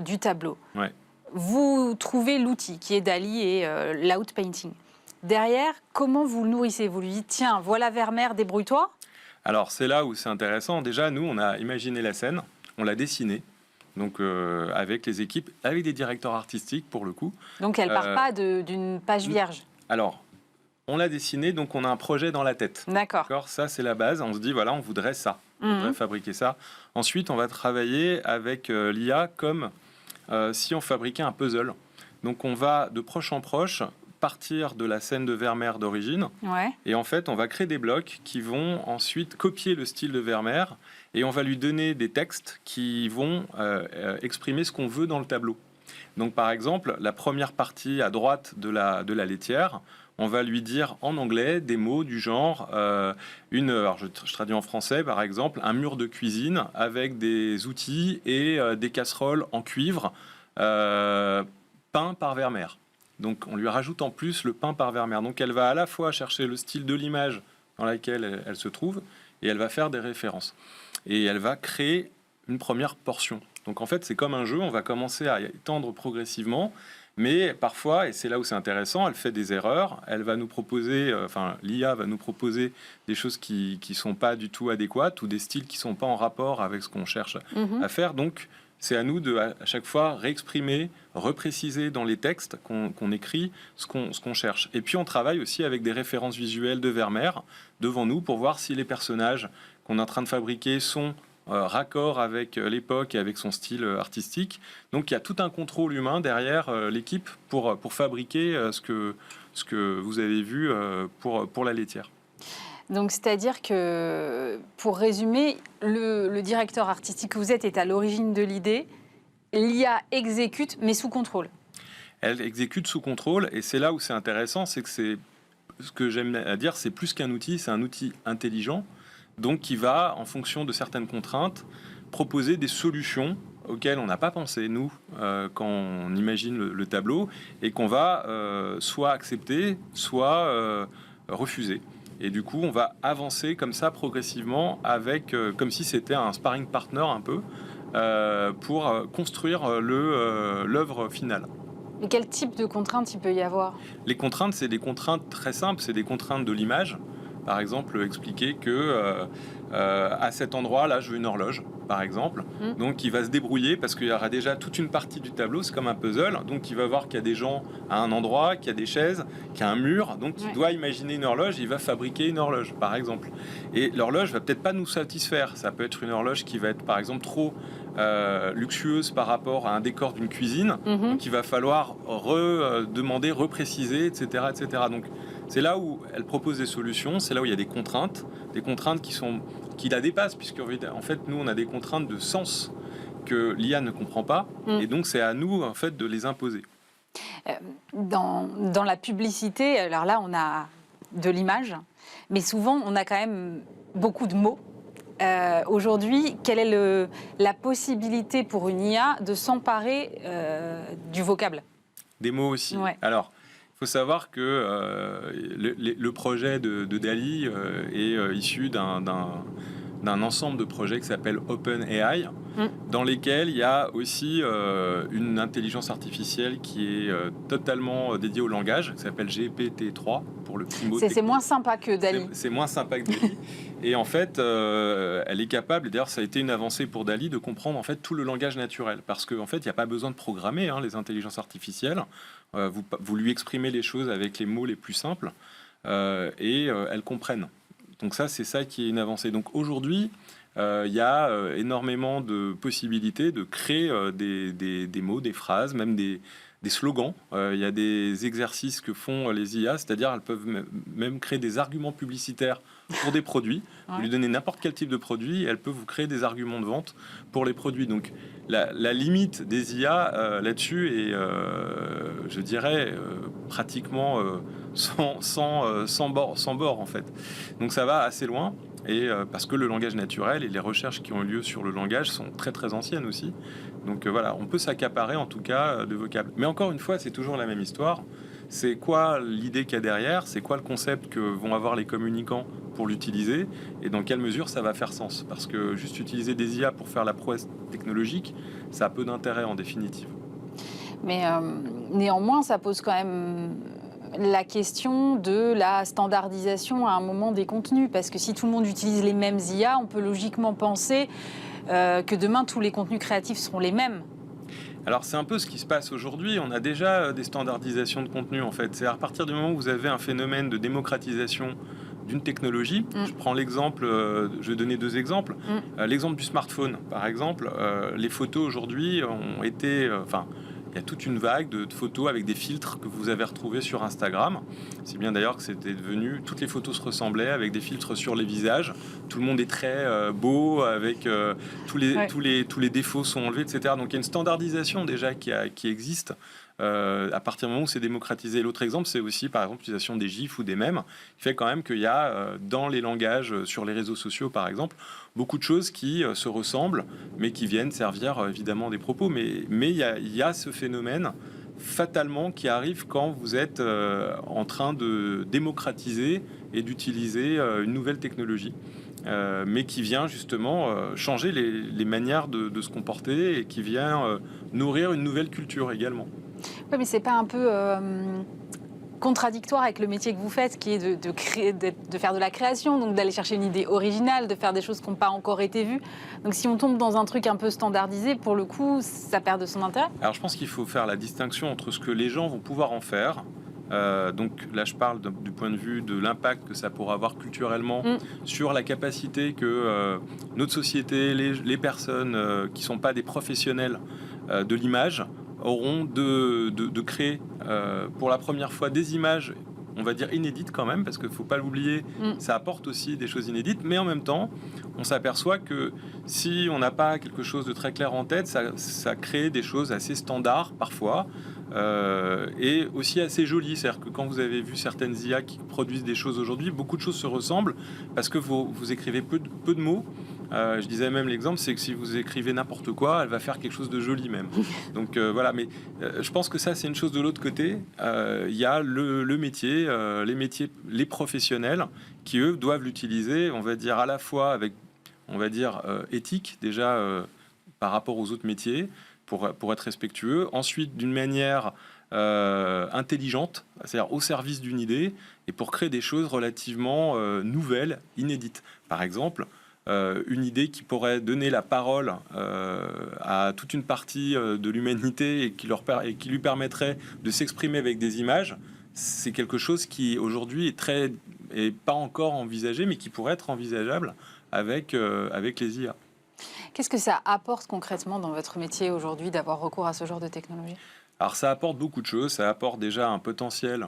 S2: du tableau.
S5: Ouais.
S2: Vous trouvez l'outil qui est DALL-E et l'outpainting. Derrière, comment vous le nourrissez ? Vous lui dites, tiens, voilà Vermeer, débrouille-toi ?
S5: Alors, c'est là où c'est intéressant. Déjà, nous, on a imaginé la scène, on l'a dessinée. Donc avec les équipes, avec des directeurs artistiques pour le coup.
S2: Donc elle part pas d'une page vierge.
S5: Alors, on l'a dessiné, donc on a un projet dans la tête.
S2: D'accord.
S5: Ça, c'est la base. On se dit, voilà, on voudrait ça. On voudrait fabriquer ça. Ensuite, on va travailler avec l'IA comme si on fabriquait un puzzle. Donc on va de proche en proche partir de la scène de Vermeer d'origine.
S2: Ouais.
S5: Et en fait, on va créer des blocs qui vont ensuite copier le style de Vermeer et on va lui donner des textes qui vont exprimer ce qu'on veut dans le tableau. Donc, par exemple, la première partie à droite de la laitière, on va lui dire en anglais des mots du genre, alors je traduis en français, par exemple, un mur de cuisine avec des outils et des casseroles en cuivre peints par Vermeer. Donc, on lui rajoute en plus le peint par Vermeer. Donc, elle va à la fois chercher le style de l'image dans laquelle elle se trouve et elle va faire des références. Et elle va créer une première portion. Donc, en fait, c'est comme un jeu. On va commencer à étendre progressivement. Mais parfois, et c'est là où c'est intéressant, elle fait des erreurs. Elle va nous proposer, l'IA va nous proposer des choses qui ne sont pas du tout adéquates ou des styles qui ne sont pas en rapport avec ce qu'on cherche à faire. Donc, c'est à nous de, à chaque fois, réexprimer, repréciser dans les textes qu'on écrit ce qu'on cherche. Et puis, on travaille aussi avec des références visuelles de Vermeer devant nous pour voir si les personnages qu'on est en train de fabriquer sont raccord avec l'époque et avec son style artistique. Donc, il y a tout un contrôle humain derrière l'équipe pour fabriquer ce que vous avez vu pour la laitière.
S2: Donc, c'est-à-dire que, pour résumer, le directeur artistique que vous êtes est à l'origine de l'idée l'IA exécute, mais sous contrôle.
S5: Elle exécute sous contrôle, et c'est là où c'est intéressant, c'est que c'est ce que j'aime à dire, c'est plus qu'un outil, c'est un outil intelligent, donc qui va, en fonction de certaines contraintes, proposer des solutions auxquelles on n'a pas pensé, nous, quand on imagine le tableau, et qu'on va soit accepter, soit refuser. Et du coup, on va avancer comme ça progressivement, avec, comme si c'était un sparring partner un peu, pour construire l'œuvre finale.
S2: Et quel type de contraintes il peut y avoir?
S5: Les contraintes, c'est des contraintes très simples, c'est des contraintes de l'image. Par exemple, expliquer que à cet endroit-là, je veux une horloge, par exemple. Donc, il va se débrouiller parce qu'il y aura déjà toute une partie du tableau, c'est comme un puzzle. Donc, il va voir qu'il y a des gens à un endroit, qu'il y a des chaises, qu'il y a un mur. Donc, il doit imaginer une horloge, il va fabriquer une horloge, par exemple. Et l'horloge va peut-être pas nous satisfaire. Ça peut être une horloge qui va être, par exemple, trop luxueuse par rapport à un décor d'une cuisine. Donc, il va falloir redemander, repréciser, etc., etc. Donc, c'est là où elle propose des solutions, c'est là où il y a des contraintes qui la dépassent, puisque en fait, nous, on a des contraintes de sens que l'IA ne comprend pas, et donc c'est à nous, en fait, de les imposer.
S2: Dans la publicité, alors là, on a de l'image, mais souvent, on a quand même beaucoup de mots. Aujourd'hui, quelle est la possibilité pour une IA de s'emparer du vocable?
S5: Des mots aussi.
S2: Ouais.
S5: Alors, il faut savoir que le projet de DALL-E est issu d'un ensemble de projets qui s'appelle OpenAI, dans lesquels il y a aussi une intelligence artificielle qui est totalement dédiée au langage, qui s'appelle GPT-3 pour le petit mot.
S2: C'est moins sympa que DALL-E.
S5: C'est moins sympa que DALL-E. Et en fait, elle est capable, et d'ailleurs ça a été une avancée pour DALL-E, de comprendre en fait tout le langage naturel. Parce qu'en fait, il n'y a pas besoin de programmer les intelligences artificielles. Vous lui exprimez les choses avec les mots les plus simples et elles comprennent. Donc ça, c'est ça qui est une avancée. Donc aujourd'hui, il y a énormément de possibilités de créer des mots, des phrases, même des slogans. Il y a des exercices que font les IA, c'est-à-dire elles peuvent même créer des arguments publicitaires pour des produits. Vous lui donnez n'importe quel type de produit et elles peuvent vous créer des arguments de vente pour les produits. Donc la limite des IA là-dessus est, je dirais, pratiquement sans bord en fait. Donc ça va assez loin. Et parce que le langage naturel et les recherches qui ont lieu sur le langage sont très très anciennes aussi. Donc voilà, on peut s'accaparer en tout cas de vocable. Mais encore une fois, c'est toujours la même histoire. C'est quoi l'idée qu'il y a derrière? C'est quoi le concept que vont avoir les communicants pour l'utiliser? Et dans quelle mesure ça va faire sens? Parce que juste utiliser des IA pour faire la prouesse technologique, ça a peu d'intérêt en définitive.
S2: Mais néanmoins, ça pose quand même la question de la standardisation à un moment des contenus. Parce que si tout le monde utilise les mêmes IA, on peut logiquement penser que demain, tous les contenus créatifs seront les mêmes.
S5: Alors c'est un peu ce qui se passe aujourd'hui. On a déjà des standardisations de contenu en fait. C'est à partir du moment où vous avez un phénomène de démocratisation d'une technologie. Je prends l'exemple, je vais donner deux exemples. L'exemple du smartphone, par exemple. Les photos aujourd'hui ont été... il y a toute une vague de photos avec des filtres que vous avez retrouvés sur Instagram. C'est bien d'ailleurs que c'était devenu... Toutes les photos se ressemblaient avec des filtres sur les visages. Tout le monde est très beau, avec tous les défauts sont enlevés, etc. Donc il y a une standardisation déjà qui existe à partir du moment où c'est démocratisé. L'autre exemple, c'est aussi par exemple l'utilisation des gifs ou des mèmes, qui fait quand même qu'il y a dans les langages, sur les réseaux sociaux par exemple, beaucoup de choses qui se ressemblent, mais qui viennent servir évidemment des propos. Mais il y a ce phénomène fatalement qui arrive quand vous êtes en train de démocratiser et d'utiliser une nouvelle technologie. Mais qui vient justement changer les manières de se comporter et qui vient nourrir une nouvelle culture également.
S2: Oui, mais c'est pas un peu contradictoire avec le métier que vous faites, qui est de faire de la création, donc d'aller chercher une idée originale, de faire des choses qui n'ont pas encore été vues. Donc si on tombe dans un truc un peu standardisé, pour le coup, ça perd de son intérêt.
S5: Alors je pense qu'il faut faire la distinction entre ce que les gens vont pouvoir en faire. Donc là, je parle du point de vue de l'impact que ça pourra avoir culturellement sur la capacité que notre société, les personnes qui ne sont pas des professionnels de l'image, auront de créer pour la première fois des images on va dire inédites quand même, parce qu'il ne faut pas l'oublier, ça apporte aussi des choses inédites, mais en même temps, on s'aperçoit que si on n'a pas quelque chose de très clair en tête, ça crée des choses assez standards parfois, et aussi assez jolies. C'est-à-dire que quand vous avez vu certaines IA qui produisent des choses aujourd'hui, beaucoup de choses se ressemblent parce que vous écrivez peu de mots. Je disais même l'exemple, c'est que si vous écrivez n'importe quoi, elle va faire quelque chose de joli même. Donc voilà, mais je pense que ça c'est une chose. De l'autre côté, il y a le métier, les professionnels qui eux doivent l'utiliser, on va dire à la fois avec, on va dire éthique déjà par rapport aux autres métiers pour être respectueux. Ensuite, d'une manière intelligente, c'est-à-dire au service d'une idée et pour créer des choses relativement nouvelles, inédites. Par exemple, une idée qui pourrait donner la parole à toute une partie de l'humanité et qui lui permettrait de s'exprimer avec des images, c'est quelque chose qui aujourd'hui est pas encore envisagé, mais qui pourrait être envisageable avec les IA.
S2: Qu'est-ce que ça apporte concrètement dans votre métier aujourd'hui d'avoir recours à ce genre de technologie ?
S5: Alors ça apporte beaucoup de choses. Ça apporte déjà un potentiel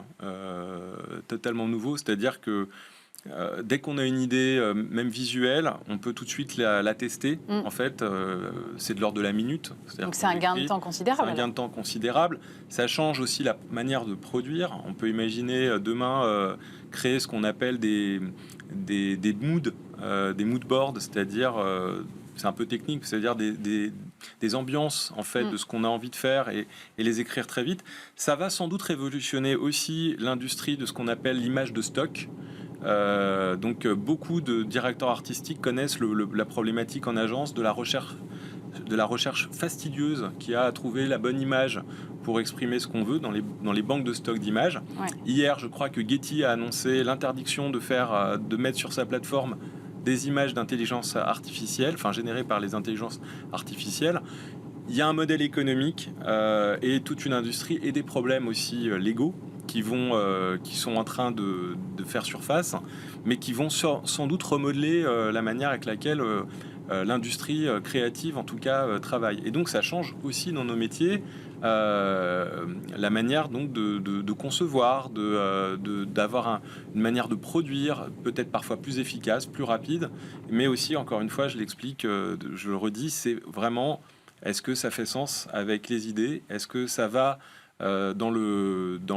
S5: totalement nouveau, c'est-à-dire que dès qu'on a une idée, même visuelle, on peut tout de suite la tester. En fait, c'est de l'ordre de la minute.
S2: Donc c'est un gain de temps considérable.
S5: C'est un gain de temps considérable. Ça change aussi la manière de produire. On peut imaginer demain créer ce qu'on appelle des moods, des mood boards, c'est-à-dire c'est un peu technique, c'est-à-dire des ambiances en fait de ce qu'on a envie de faire et les écrire très vite. Ça va sans doute révolutionner aussi l'industrie de ce qu'on appelle l'image de stock. Donc beaucoup de directeurs artistiques connaissent la problématique en agence de la recherche fastidieuse qui a à trouver la bonne image pour exprimer ce qu'on veut dans les banques de stock d'images. Ouais. Hier, je crois que Getty a annoncé l'interdiction de mettre sur sa plateforme des images d'intelligence artificielle, enfin générées par les intelligences artificielles. Il y a un modèle économique et toute une industrie et des problèmes aussi légaux qui sont en train de faire surface, mais qui vont sans doute remodeler la manière avec laquelle l'industrie créative, en tout cas, travaille. Et donc, ça change aussi dans nos métiers la manière donc de concevoir, d'avoir une manière de produire, peut-être parfois plus efficace, plus rapide, mais aussi, encore une fois, je l'explique, je le redis, c'est vraiment, est-ce que ça fait sens avec les idées? Est-ce que ça va dans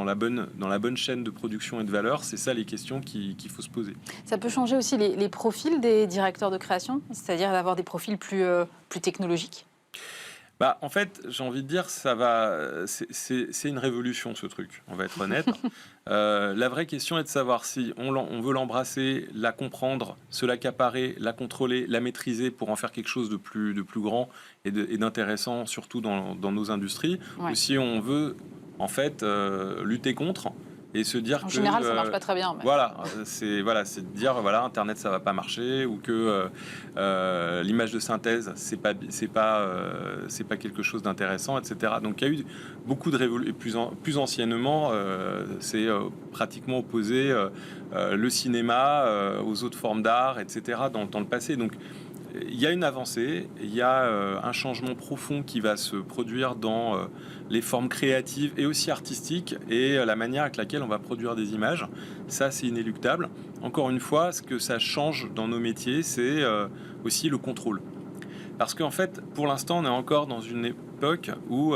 S5: la bonne chaîne de production et de valeur? C'est ça les questions qu'il faut se poser. Ça
S2: peut changer aussi les profils des directeurs de création, c'est-à-dire d'avoir des profils plus technologiques?
S5: En fait, j'ai envie de dire, c'est une révolution ce truc, on va être honnête. La vraie question est de savoir si on veut l'embrasser, la comprendre, se l'accaparer, la contrôler, la maîtriser pour en faire quelque chose de plus grand et d'intéressant, surtout dans nos industries, ou si on veut en fait lutter contre et se dire
S2: en général ça marche pas très bien. Mais...
S5: c'est de dire Internet ça va pas marcher, ou que l'image de synthèse c'est pas quelque chose d'intéressant, etc. Donc il y a eu beaucoup de révolutions. Plus anciennement, c'est pratiquement opposé le cinéma aux autres formes d'art, etc. dans le passé. Donc il y a une avancée, il y a un changement profond qui va se produire dans les formes créatives et aussi artistiques et la manière avec laquelle on va produire des images. Ça, c'est inéluctable. Encore une fois, ce que ça change dans nos métiers, c'est aussi le contrôle. Parce qu'en fait, pour l'instant, on est encore dans une époque où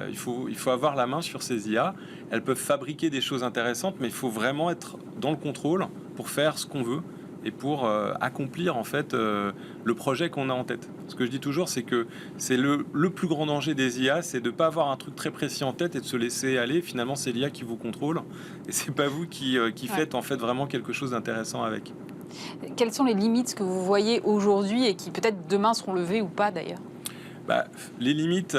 S5: il faut avoir la main sur ces IA. Elles peuvent fabriquer des choses intéressantes, mais il faut vraiment être dans le contrôle pour faire ce qu'on veut et pour accomplir en fait le projet qu'on a en tête. Ce que je dis toujours, c'est que c'est le plus grand danger des IA, c'est de ne pas avoir un truc très précis en tête et de se laisser aller. Finalement, c'est l'IA qui vous contrôle et c'est pas vous qui faites en fait vraiment quelque chose d'intéressant avec.
S2: Quelles sont les limites que vous voyez aujourd'hui et qui peut-être demain seront levées ou pas d'ailleurs?
S5: Les limites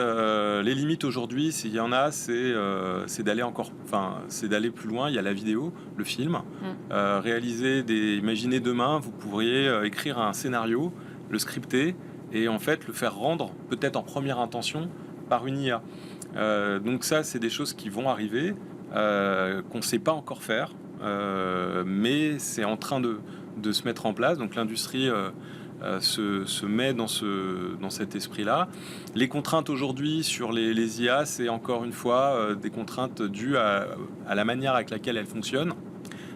S5: aujourd'hui, s'il y en a, c'est d'aller plus loin. Il y a la vidéo, le film. Imaginez demain, vous pourriez écrire un scénario, le scripter et en fait le faire rendre peut-être en première intention par une IA. Donc ça, c'est des choses qui vont arriver, qu'on ne sait pas encore faire, mais c'est en train de se mettre en place. Donc l'industrie se met dans cet esprit-là. Les contraintes aujourd'hui sur les IA, c'est encore une fois des contraintes dues à la manière avec laquelle elles fonctionnent.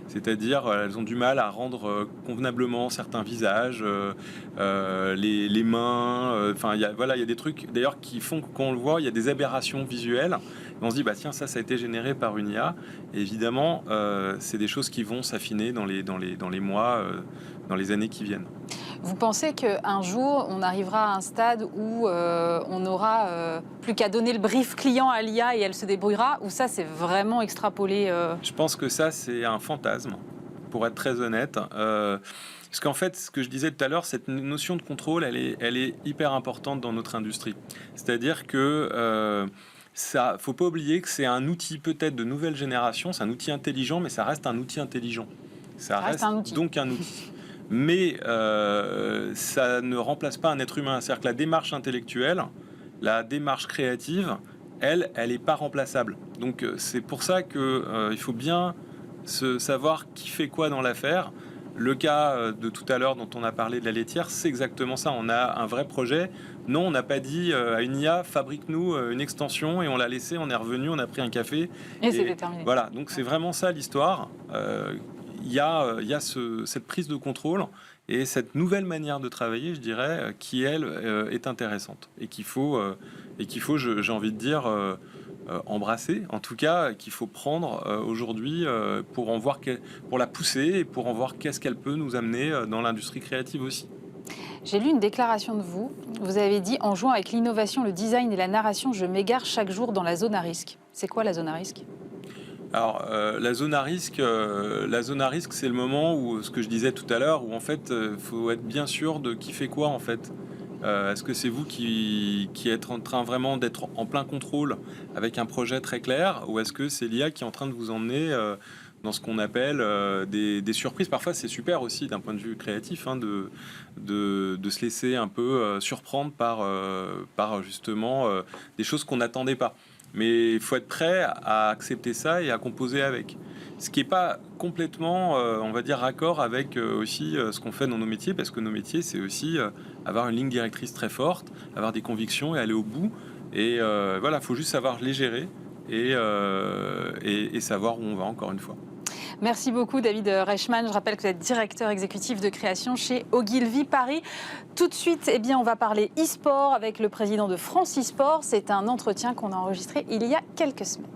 S5: C'est-à-dire, elles ont du mal à rendre convenablement certains visages, les mains. Il y a des trucs d'ailleurs qui font que quand on le voit, il y a des aberrations visuelles. Et on se dit, tiens, ça a été généré par une IA. Et évidemment, c'est des choses qui vont s'affiner dans les mois, dans les années qui viennent.
S2: Vous pensez qu'un jour, on arrivera à un stade où on n'aura plus qu'à donner le brief client à l'IA et elle se débrouillera, ou ça, c'est vraiment extrapolé
S5: Je pense que ça, c'est un fantasme, pour être très honnête. Parce qu'en fait, ce que je disais tout à l'heure, cette notion de contrôle, elle est hyper importante dans notre industrie. C'est-à-dire que ça, faut pas oublier que c'est un outil peut-être de nouvelle génération, c'est un outil intelligent, mais ça reste un outil intelligent. Ça reste donc un outil. Mais ça ne remplace pas un être humain. C'est-à-dire que la démarche intellectuelle, la démarche créative, elle n'est pas remplaçable. Donc c'est pour ça qu'il faut bien savoir qui fait quoi dans l'affaire. Le cas de tout à l'heure dont on a parlé de la laitière, c'est exactement ça. On a un vrai projet. Non, on n'a pas dit à une IA, fabrique-nous une extension, et on l'a laissé, on est revenu, on a pris un café.
S2: Et c'est terminé.
S5: Voilà, donc c'est vraiment ça l'histoire. Il y a cette prise de contrôle et cette nouvelle manière de travailler, je dirais, qui, elle, est intéressante et qu'il faut, j'ai envie de dire, embrasser, en tout cas, qu'il faut prendre aujourd'hui pour en voir, pour la pousser et pour en voir qu'est-ce qu'elle peut nous amener dans l'industrie créative aussi.
S2: J'ai lu une déclaration de vous. Vous avez dit, en jouant avec l'innovation, le design et la narration, je m'égare chaque jour dans la zone à risque. C'est quoi la zone à risque ?
S5: Alors, la zone à risque, c'est le moment où, ce que je disais tout à l'heure, où en fait, faut être bien sûr de qui fait quoi en fait. Est-ce que c'est vous qui êtes en train vraiment d'être en plein contrôle avec un projet très clair, ou est-ce que c'est l'IA qui est en train de vous emmener dans ce qu'on appelle des surprises? Parfois, c'est super aussi d'un point de vue créatif de se laisser un peu surprendre par justement des choses qu'on n'attendait pas. Mais il faut être prêt à accepter ça et à composer avec. Ce qui n'est pas complètement, on va dire, raccord avec aussi ce qu'on fait dans nos métiers, parce que nos métiers, c'est aussi avoir une ligne directrice très forte, avoir des convictions et aller au bout. Et voilà, il faut juste savoir les gérer et savoir où on va, encore une fois.
S2: Merci beaucoup David Reichmann. Je rappelle que vous êtes directeur exécutif de création chez Ogilvy Paris. Tout de suite, on va parler e-sport avec le président de France e-sport. C'est un entretien qu'on a enregistré il y a quelques semaines.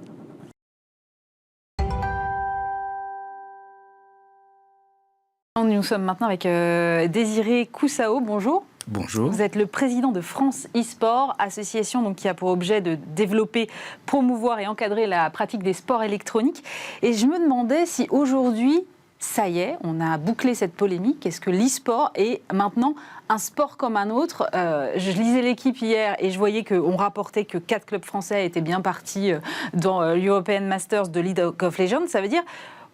S2: Nous sommes maintenant avec Désiré Coussao. Bonjour.
S6: Bonjour.
S2: Vous êtes le président de France e-sport, association qui a pour objet de développer, promouvoir et encadrer la pratique des sports électroniques. Et je me demandais si aujourd'hui, ça y est, on a bouclé cette polémique. Est-ce que l'e-sport est maintenant un sport comme un autre ? Je lisais l'équipe hier et je voyais qu'on rapportait que 4 clubs français étaient bien partis dans l'European Masters de League of Legends. Ça veut dire...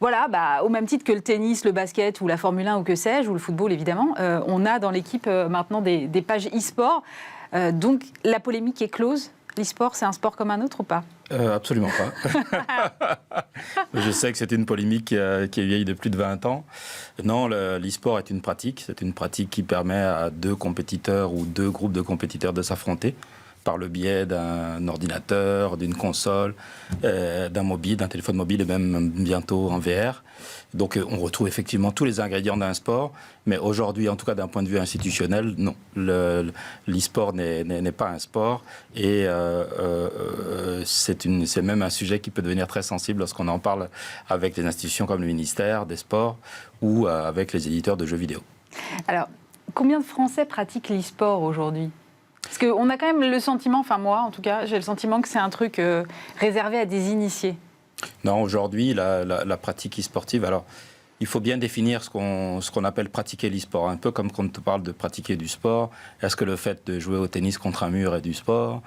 S2: Voilà, au même titre que le tennis, le basket ou la Formule 1 ou que sais-je, ou le football évidemment, on a dans l'équipe maintenant des pages e-sport. Donc la polémique est close. L'e-sport, c'est un sport comme un autre ou pas ?
S6: Absolument pas. Je sais que c'est une polémique qui est vieille de plus de 20 ans. Non, l'e-sport est une pratique. C'est une pratique qui permet à 2 compétiteurs ou 2 groupes de compétiteurs de s'affronter par le biais d'un ordinateur, d'une console, d'un mobile, d'un téléphone mobile et même bientôt en VR. Donc on retrouve effectivement tous les ingrédients d'un sport, mais aujourd'hui, en tout cas d'un point de vue institutionnel, non. L'e-sport n'est pas un sport et c'est même un sujet qui peut devenir très sensible lorsqu'on en parle avec les institutions comme le ministère des Sports ou avec les éditeurs de jeux vidéo.
S2: Alors, combien de Français pratiquent l'e-sport aujourd'hui ? Parce qu'on a quand même le sentiment, enfin moi en tout cas, j'ai le sentiment que c'est un truc réservé à des initiés.
S6: Non, aujourd'hui, la pratique e-sportive, alors il faut bien définir ce qu'on appelle pratiquer l'e-sport. Un peu comme quand on te parle de pratiquer du sport. Est-ce que le fait de jouer au tennis contre un mur est du sport ?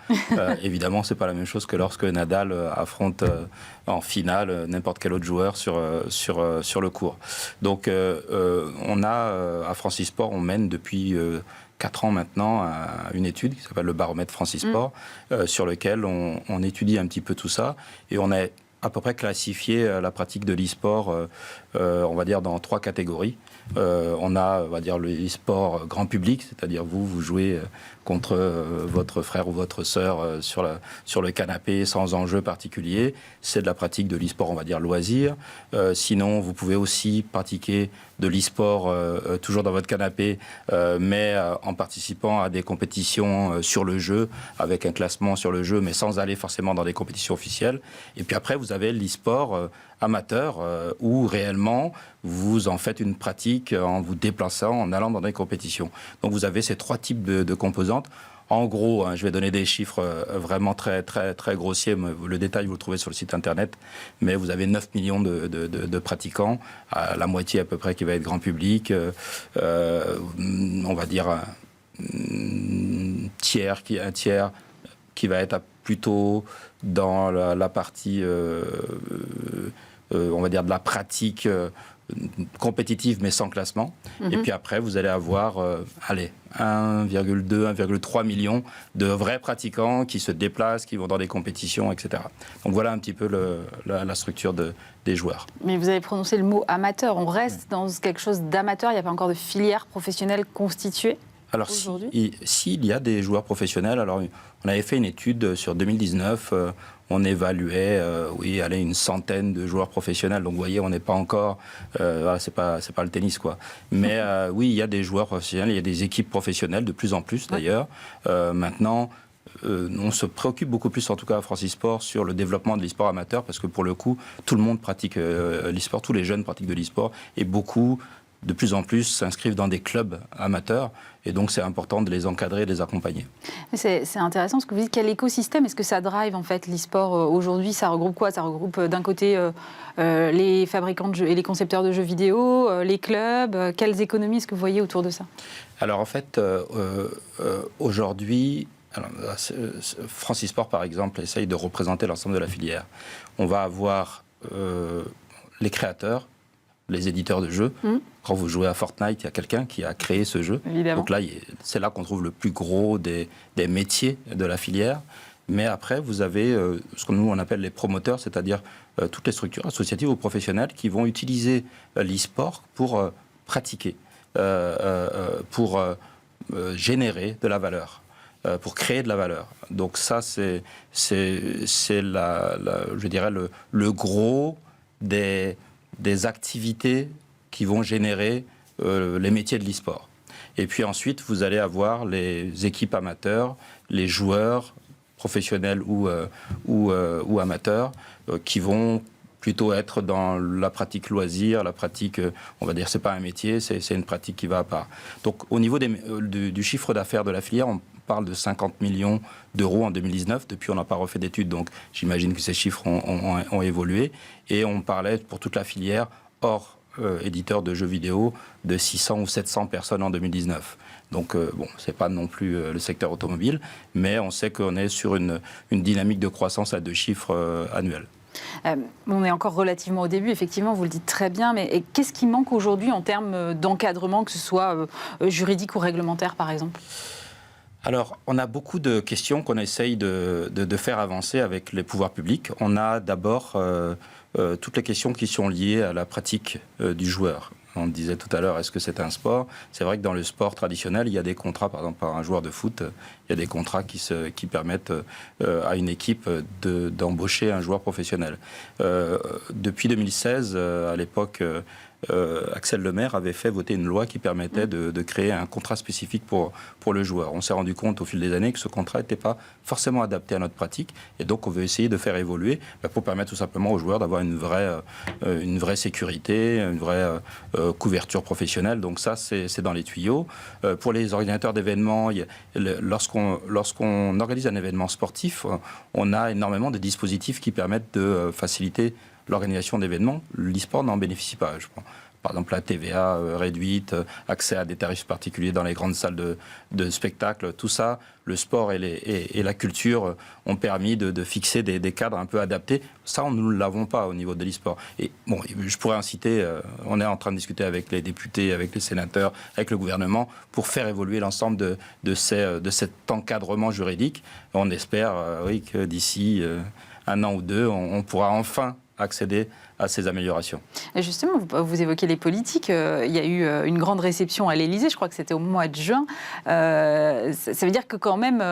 S6: Évidemment, c'est pas la même chose que lorsque Nadal affronte en finale n'importe quel autre joueur sur le court. Donc, on a à France e-sport, on mène depuis 4 ans maintenant une étude qui s'appelle le baromètre France e-sport, sur lequel on étudie un petit peu tout ça et on a à peu près classifié la pratique de l'e-sport on va dire, dans 3 catégories. On a, on va dire, le sport grand public, c'est-à-dire vous jouez contre votre frère ou votre sœur sur le canapé sans enjeu particulier. C'est de la pratique de l'e-sport, on va dire, loisir. Sinon, vous pouvez aussi pratiquer de l'e-sport toujours dans votre canapé, mais en participant à des compétitions sur le jeu, avec un classement sur le jeu, mais sans aller forcément dans des compétitions officielles. Et puis après, vous avez l'e-sport amateur, où réellement vous en faites une pratique en vous déplaçant, en allant dans des compétitions. Donc vous avez ces 3 types de composantes. En gros, je vais donner des chiffres vraiment très, très, très grossiers. Le détail, vous le trouvez sur le site internet. Mais vous avez 9 millions de pratiquants, la moitié à peu près qui va être grand public. On va dire un tiers qui va être plutôt dans la partie, on va dire, de la pratique compétitive, mais sans classement. Et puis après, vous allez avoir 1,2, 1,3 million de vrais pratiquants qui se déplacent, qui vont dans des compétitions, etc. Donc voilà un petit peu la structure des joueurs.
S2: Mais vous avez prononcé le mot amateur. On reste dans quelque chose d'amateur. Il n'y a pas encore de filière professionnelle constituée?
S6: Alors, s'il y a des joueurs professionnels, alors on avait fait une étude sur 2019, on évaluait, une centaine de joueurs professionnels. Donc, vous voyez, on n'est pas encore, c'est pas le tennis, quoi. Mais oui, il y a des joueurs professionnels, il y a des équipes professionnelles, de plus en plus d'ailleurs. Maintenant, on se préoccupe beaucoup plus, en tout cas à Francisport, sur le développement de l'e-sport amateur, parce que pour le coup, tout le monde pratique l'e-sport, tous les jeunes pratiquent de l'e-sport, et beaucoup, de plus en plus, s'inscrivent dans des clubs amateurs. Et donc, c'est important de les encadrer et de les accompagner.
S2: C'est intéressant ce que vous dites. Quel écosystème est-ce que ça drive, en fait, l'e-sport aujourd'hui? Ça regroupe quoi? Ça regroupe d'un côté les fabricants de jeux et les concepteurs de jeux vidéo, les clubs. Quelles économies est-ce que vous voyez autour de ça? Alors,
S6: en fait, aujourd'hui, Francisport, par exemple, essaye de représenter l'ensemble de la filière. On va avoir les créateurs, les éditeurs de jeux. Quand vous jouez à Fortnite, il y a quelqu'un qui a créé ce jeu.
S2: Évidemment.
S6: Donc là, c'est là qu'on trouve le plus gros des métiers de la filière. Mais après, vous avez ce que nous, on appelle les promoteurs, c'est-à-dire toutes les structures associatives ou professionnelles qui vont utiliser l'e-sport pour pratiquer, pour générer de la valeur, pour créer de la valeur. Donc ça, c'est je dirais, le gros des activités qui vont générer les métiers de l'e-sport. Et puis ensuite, vous allez avoir les équipes amateurs, les joueurs professionnels ou amateurs qui vont plutôt être dans la pratique loisir, la pratique, on va dire, c'est pas un métier, c'est une pratique qui va à part. Donc au niveau du chiffre d'affaires de la filière, on parle de 50 millions d'euros en 2019. Depuis, on n'a pas refait d'études, donc j'imagine que ces chiffres ont évolué. Et on parlait pour toute la filière, hors éditeur de jeux vidéo, de 600 ou 700 personnes en 2019. Donc, c'est pas non plus le secteur automobile, mais on sait qu'on est sur une dynamique de croissance à 2 chiffres annuels.
S2: On est encore relativement au début, effectivement, vous le dites très bien, mais qu'est-ce qui manque aujourd'hui en termes d'encadrement, que ce soit juridique ou réglementaire, par exemple ?
S6: Alors, on a beaucoup de questions qu'on essaye de faire avancer avec les pouvoirs publics. On a d'abord toutes les questions qui sont liées à la pratique du joueur. On disait tout à l'heure, est-ce que c'est un sport? C'est vrai que dans le sport traditionnel, il y a des contrats, par exemple, par un joueur de foot, il y a des contrats qui permettent à une équipe d'embaucher un joueur professionnel. Depuis 2016, à l'époque, Axel Lemaire avait fait voter une loi qui permettait de créer un contrat spécifique pour le joueur. On s'est rendu compte au fil des années que ce contrat n'était pas forcément adapté à notre pratique, et donc on veut essayer de faire évoluer pour permettre tout simplement aux joueurs d'avoir une vraie sécurité, une vraie couverture professionnelle. Donc ça, c'est dans les tuyaux. Pour les organisateurs d'événements, lorsqu'on organise un événement sportif, on a énormément de dispositifs qui permettent de faciliter l'organisation d'événements. L'e-sport n'en bénéficie pas, je crois. Par exemple, la TVA réduite, accès à des tarifs particuliers dans les grandes salles de spectacle, tout ça, le sport et la culture ont permis de fixer des cadres un peu adaptés. Ça, nous ne l'avons pas au niveau de l'e-sport. Et bon, je pourrais en citer, on est en train de discuter avec les députés, avec les sénateurs, avec le gouvernement, pour faire évoluer l'ensemble de cet encadrement juridique. On espère, que d'ici un an ou deux, on pourra enfin accéder à ces améliorations.
S2: Et justement, vous évoquez les politiques. Il y a eu une grande réception à l'Élysée, je crois que c'était au mois de juin. Ça veut dire que quand même,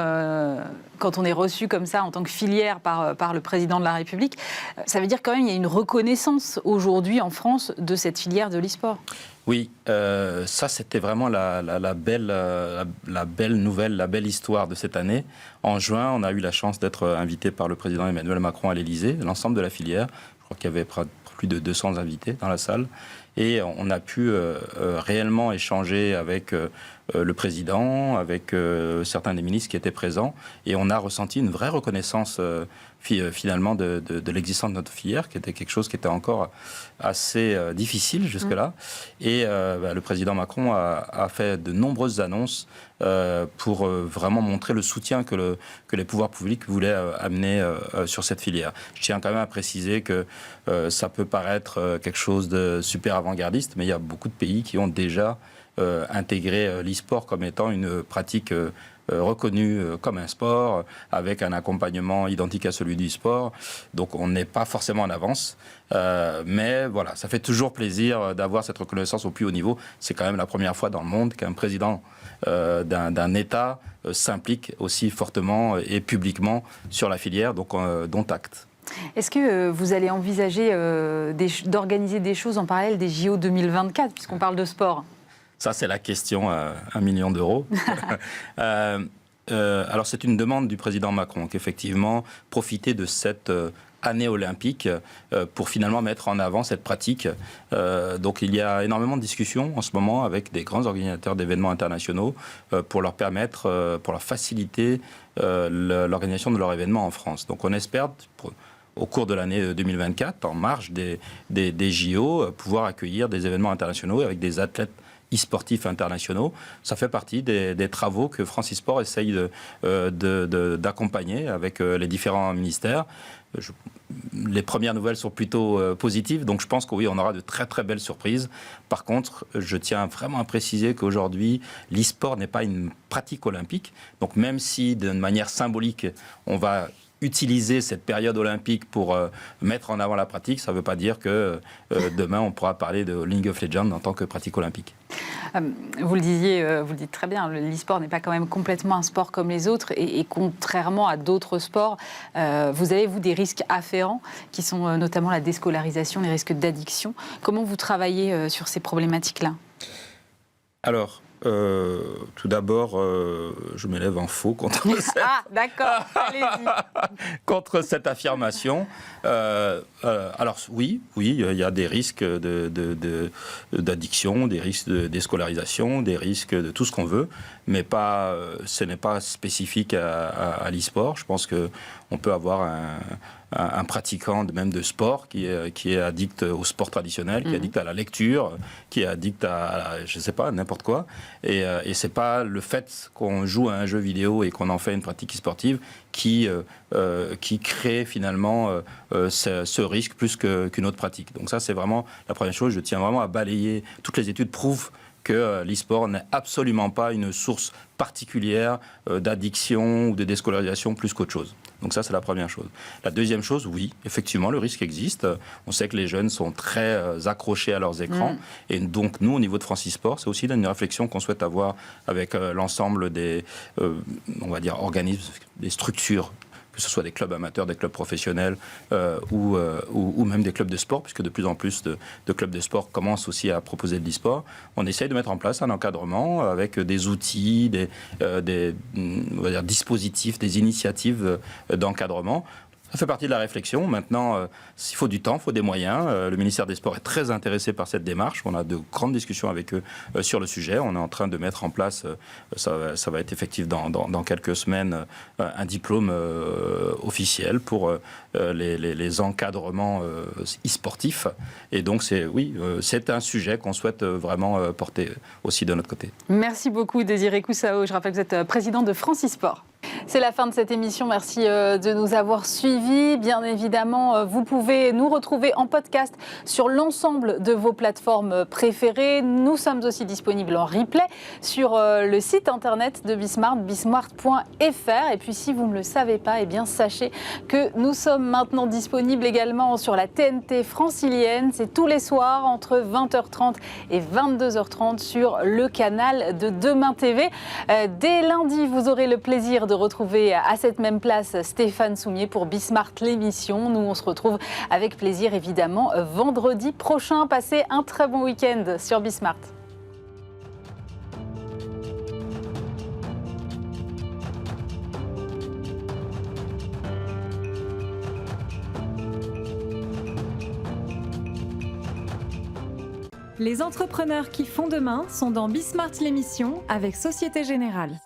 S2: quand on est reçu comme ça en tant que filière par le président de la République, ça veut dire quand même qu'il y a une reconnaissance aujourd'hui en France de cette filière de l'e-sport.
S6: Oui, ça c'était vraiment la belle nouvelle, la belle histoire de cette année. En juin, on a eu la chance d'être invité par le président Emmanuel Macron à l'Élysée, l'ensemble de la filière. Je crois qu'il y avait plus de 200 invités dans la salle. Et on a pu réellement échanger avec le président, avec certains des ministres qui étaient présents. Et on a ressenti une vraie reconnaissance finalement de l'existence de notre filière, qui était quelque chose qui était encore assez difficile jusque-là. Et le président Macron a fait de nombreuses annonces pour vraiment montrer le soutien que les pouvoirs publics voulaient amener sur cette filière. Je tiens quand même à préciser que ça peut paraître quelque chose de super avant-gardiste, mais il y a beaucoup de pays qui ont déjà intégré l'e-sport comme étant une pratique reconnu comme un sport, avec un accompagnement identique à celui du sport. Donc on n'est pas forcément en avance. Mais voilà, ça fait toujours plaisir d'avoir cette reconnaissance au plus haut niveau. C'est quand même la première fois dans le monde qu'un président d'un État s'implique aussi fortement et publiquement sur la filière, donc dont acte.
S2: Est-ce que vous allez envisager d'organiser des choses en parallèle des JO 2024, puisqu'on parle de sport ?
S6: Ça, c'est la question à 1 million d'euros. Alors, c'est une demande du président Macron, qu'effectivement, profiter de cette année olympique pour finalement mettre en avant cette pratique. Donc, il y a énormément de discussions en ce moment avec des grands organisateurs d'événements internationaux pour leur permettre, pour leur faciliter l'organisation de leur événement en France. Donc, on espère, au cours de l'année 2024, en marge des JO, pouvoir accueillir des événements internationaux avec des athlètes e-sportifs internationaux. Ça fait partie des travaux que France e-sport essaye d'accompagner avec les différents ministères. Les premières nouvelles sont plutôt positives, donc je pense que oui, on aura de très très belles surprises. Par contre, je tiens vraiment à préciser qu'aujourd'hui, l'e-sport n'est pas une pratique olympique. Donc même si d'une manière symbolique, on va utiliser cette période olympique pour mettre en avant la pratique, ça ne veut pas dire que demain on pourra parler de League of Legends en tant que pratique olympique.
S2: Vous le disiez, vous le dites très bien, l'e-sport n'est pas quand même complètement un sport comme les autres et contrairement à d'autres sports, vous avez, vous, des risques afférents qui sont notamment la déscolarisation, les risques d'addiction. Comment vous travaillez sur ces problématiques-là ?
S6: Alors, tout d'abord, je m'élève en faux contre contre cette affirmation. Alors oui, il y a des risques d'addiction, des risques de déscolarisation, des risques de tout ce qu'on veut, mais ce n'est pas spécifique à l'e-sport. Je pense qu'on peut avoir un pratiquant même de sport qui est addict au sport traditionnel, qui est addict à la lecture, qui est addict à je sais pas, n'importe quoi. Et c'est pas le fait qu'on joue à un jeu vidéo et qu'on en fait une pratique sportive qui crée finalement ce risque plus qu'une autre pratique. Donc ça, c'est vraiment la première chose. Je tiens vraiment à balayer. Toutes les études prouvent que l'e-sport n'est absolument pas une source particulière d'addiction ou de déscolarisation plus qu'autre chose. Donc ça, c'est la première chose. La deuxième chose, oui, effectivement, le risque existe. On sait que les jeunes sont très accrochés à leurs écrans. Et donc, nous, au niveau de France e-sport, c'est aussi une réflexion qu'on souhaite avoir avec l'ensemble des, on va dire, organismes, des structures, que ce soit des clubs amateurs, des clubs professionnels ou même des clubs de sport, puisque de plus en plus de clubs de sport commencent aussi à proposer de l'e-sport. On essaye de mettre en place un encadrement avec des outils, on va dire, dispositifs, des initiatives d'encadrement. Ça fait partie de la réflexion. Maintenant, il faut du temps, il faut des moyens. Le ministère des Sports est très intéressé par cette démarche. On a de grandes discussions avec eux sur le sujet. On est en train de mettre en place, ça va être effectif dans quelques semaines, un diplôme officiel pour les encadrements e-sportifs. Et donc, c'est un sujet qu'on souhaite vraiment porter aussi de notre côté.
S2: Merci beaucoup, Désiré Coussao. Je rappelle que vous êtes président de France e-sport. C'est la fin de cette émission. Merci de nous avoir suivis. Bien évidemment, vous pouvez nous retrouver en podcast sur l'ensemble de vos plateformes préférées. Nous sommes aussi disponibles en replay sur le site internet de Bismart, bismart.fr. Et puis, si vous ne le savez pas, eh bien, sachez que nous sommes maintenant disponibles également sur la TNT francilienne. C'est tous les soirs entre 20h30 et 22h30 sur le canal de Demain TV. Dès lundi, vous aurez le plaisir de retrouver à cette même place Stéphane Soumier pour Bismart l'émission. Nous, on se retrouve avec plaisir évidemment vendredi prochain. Passez un très bon week-end sur Bismart.
S1: Les entrepreneurs qui font demain sont dans Bismart l'émission avec Société Générale.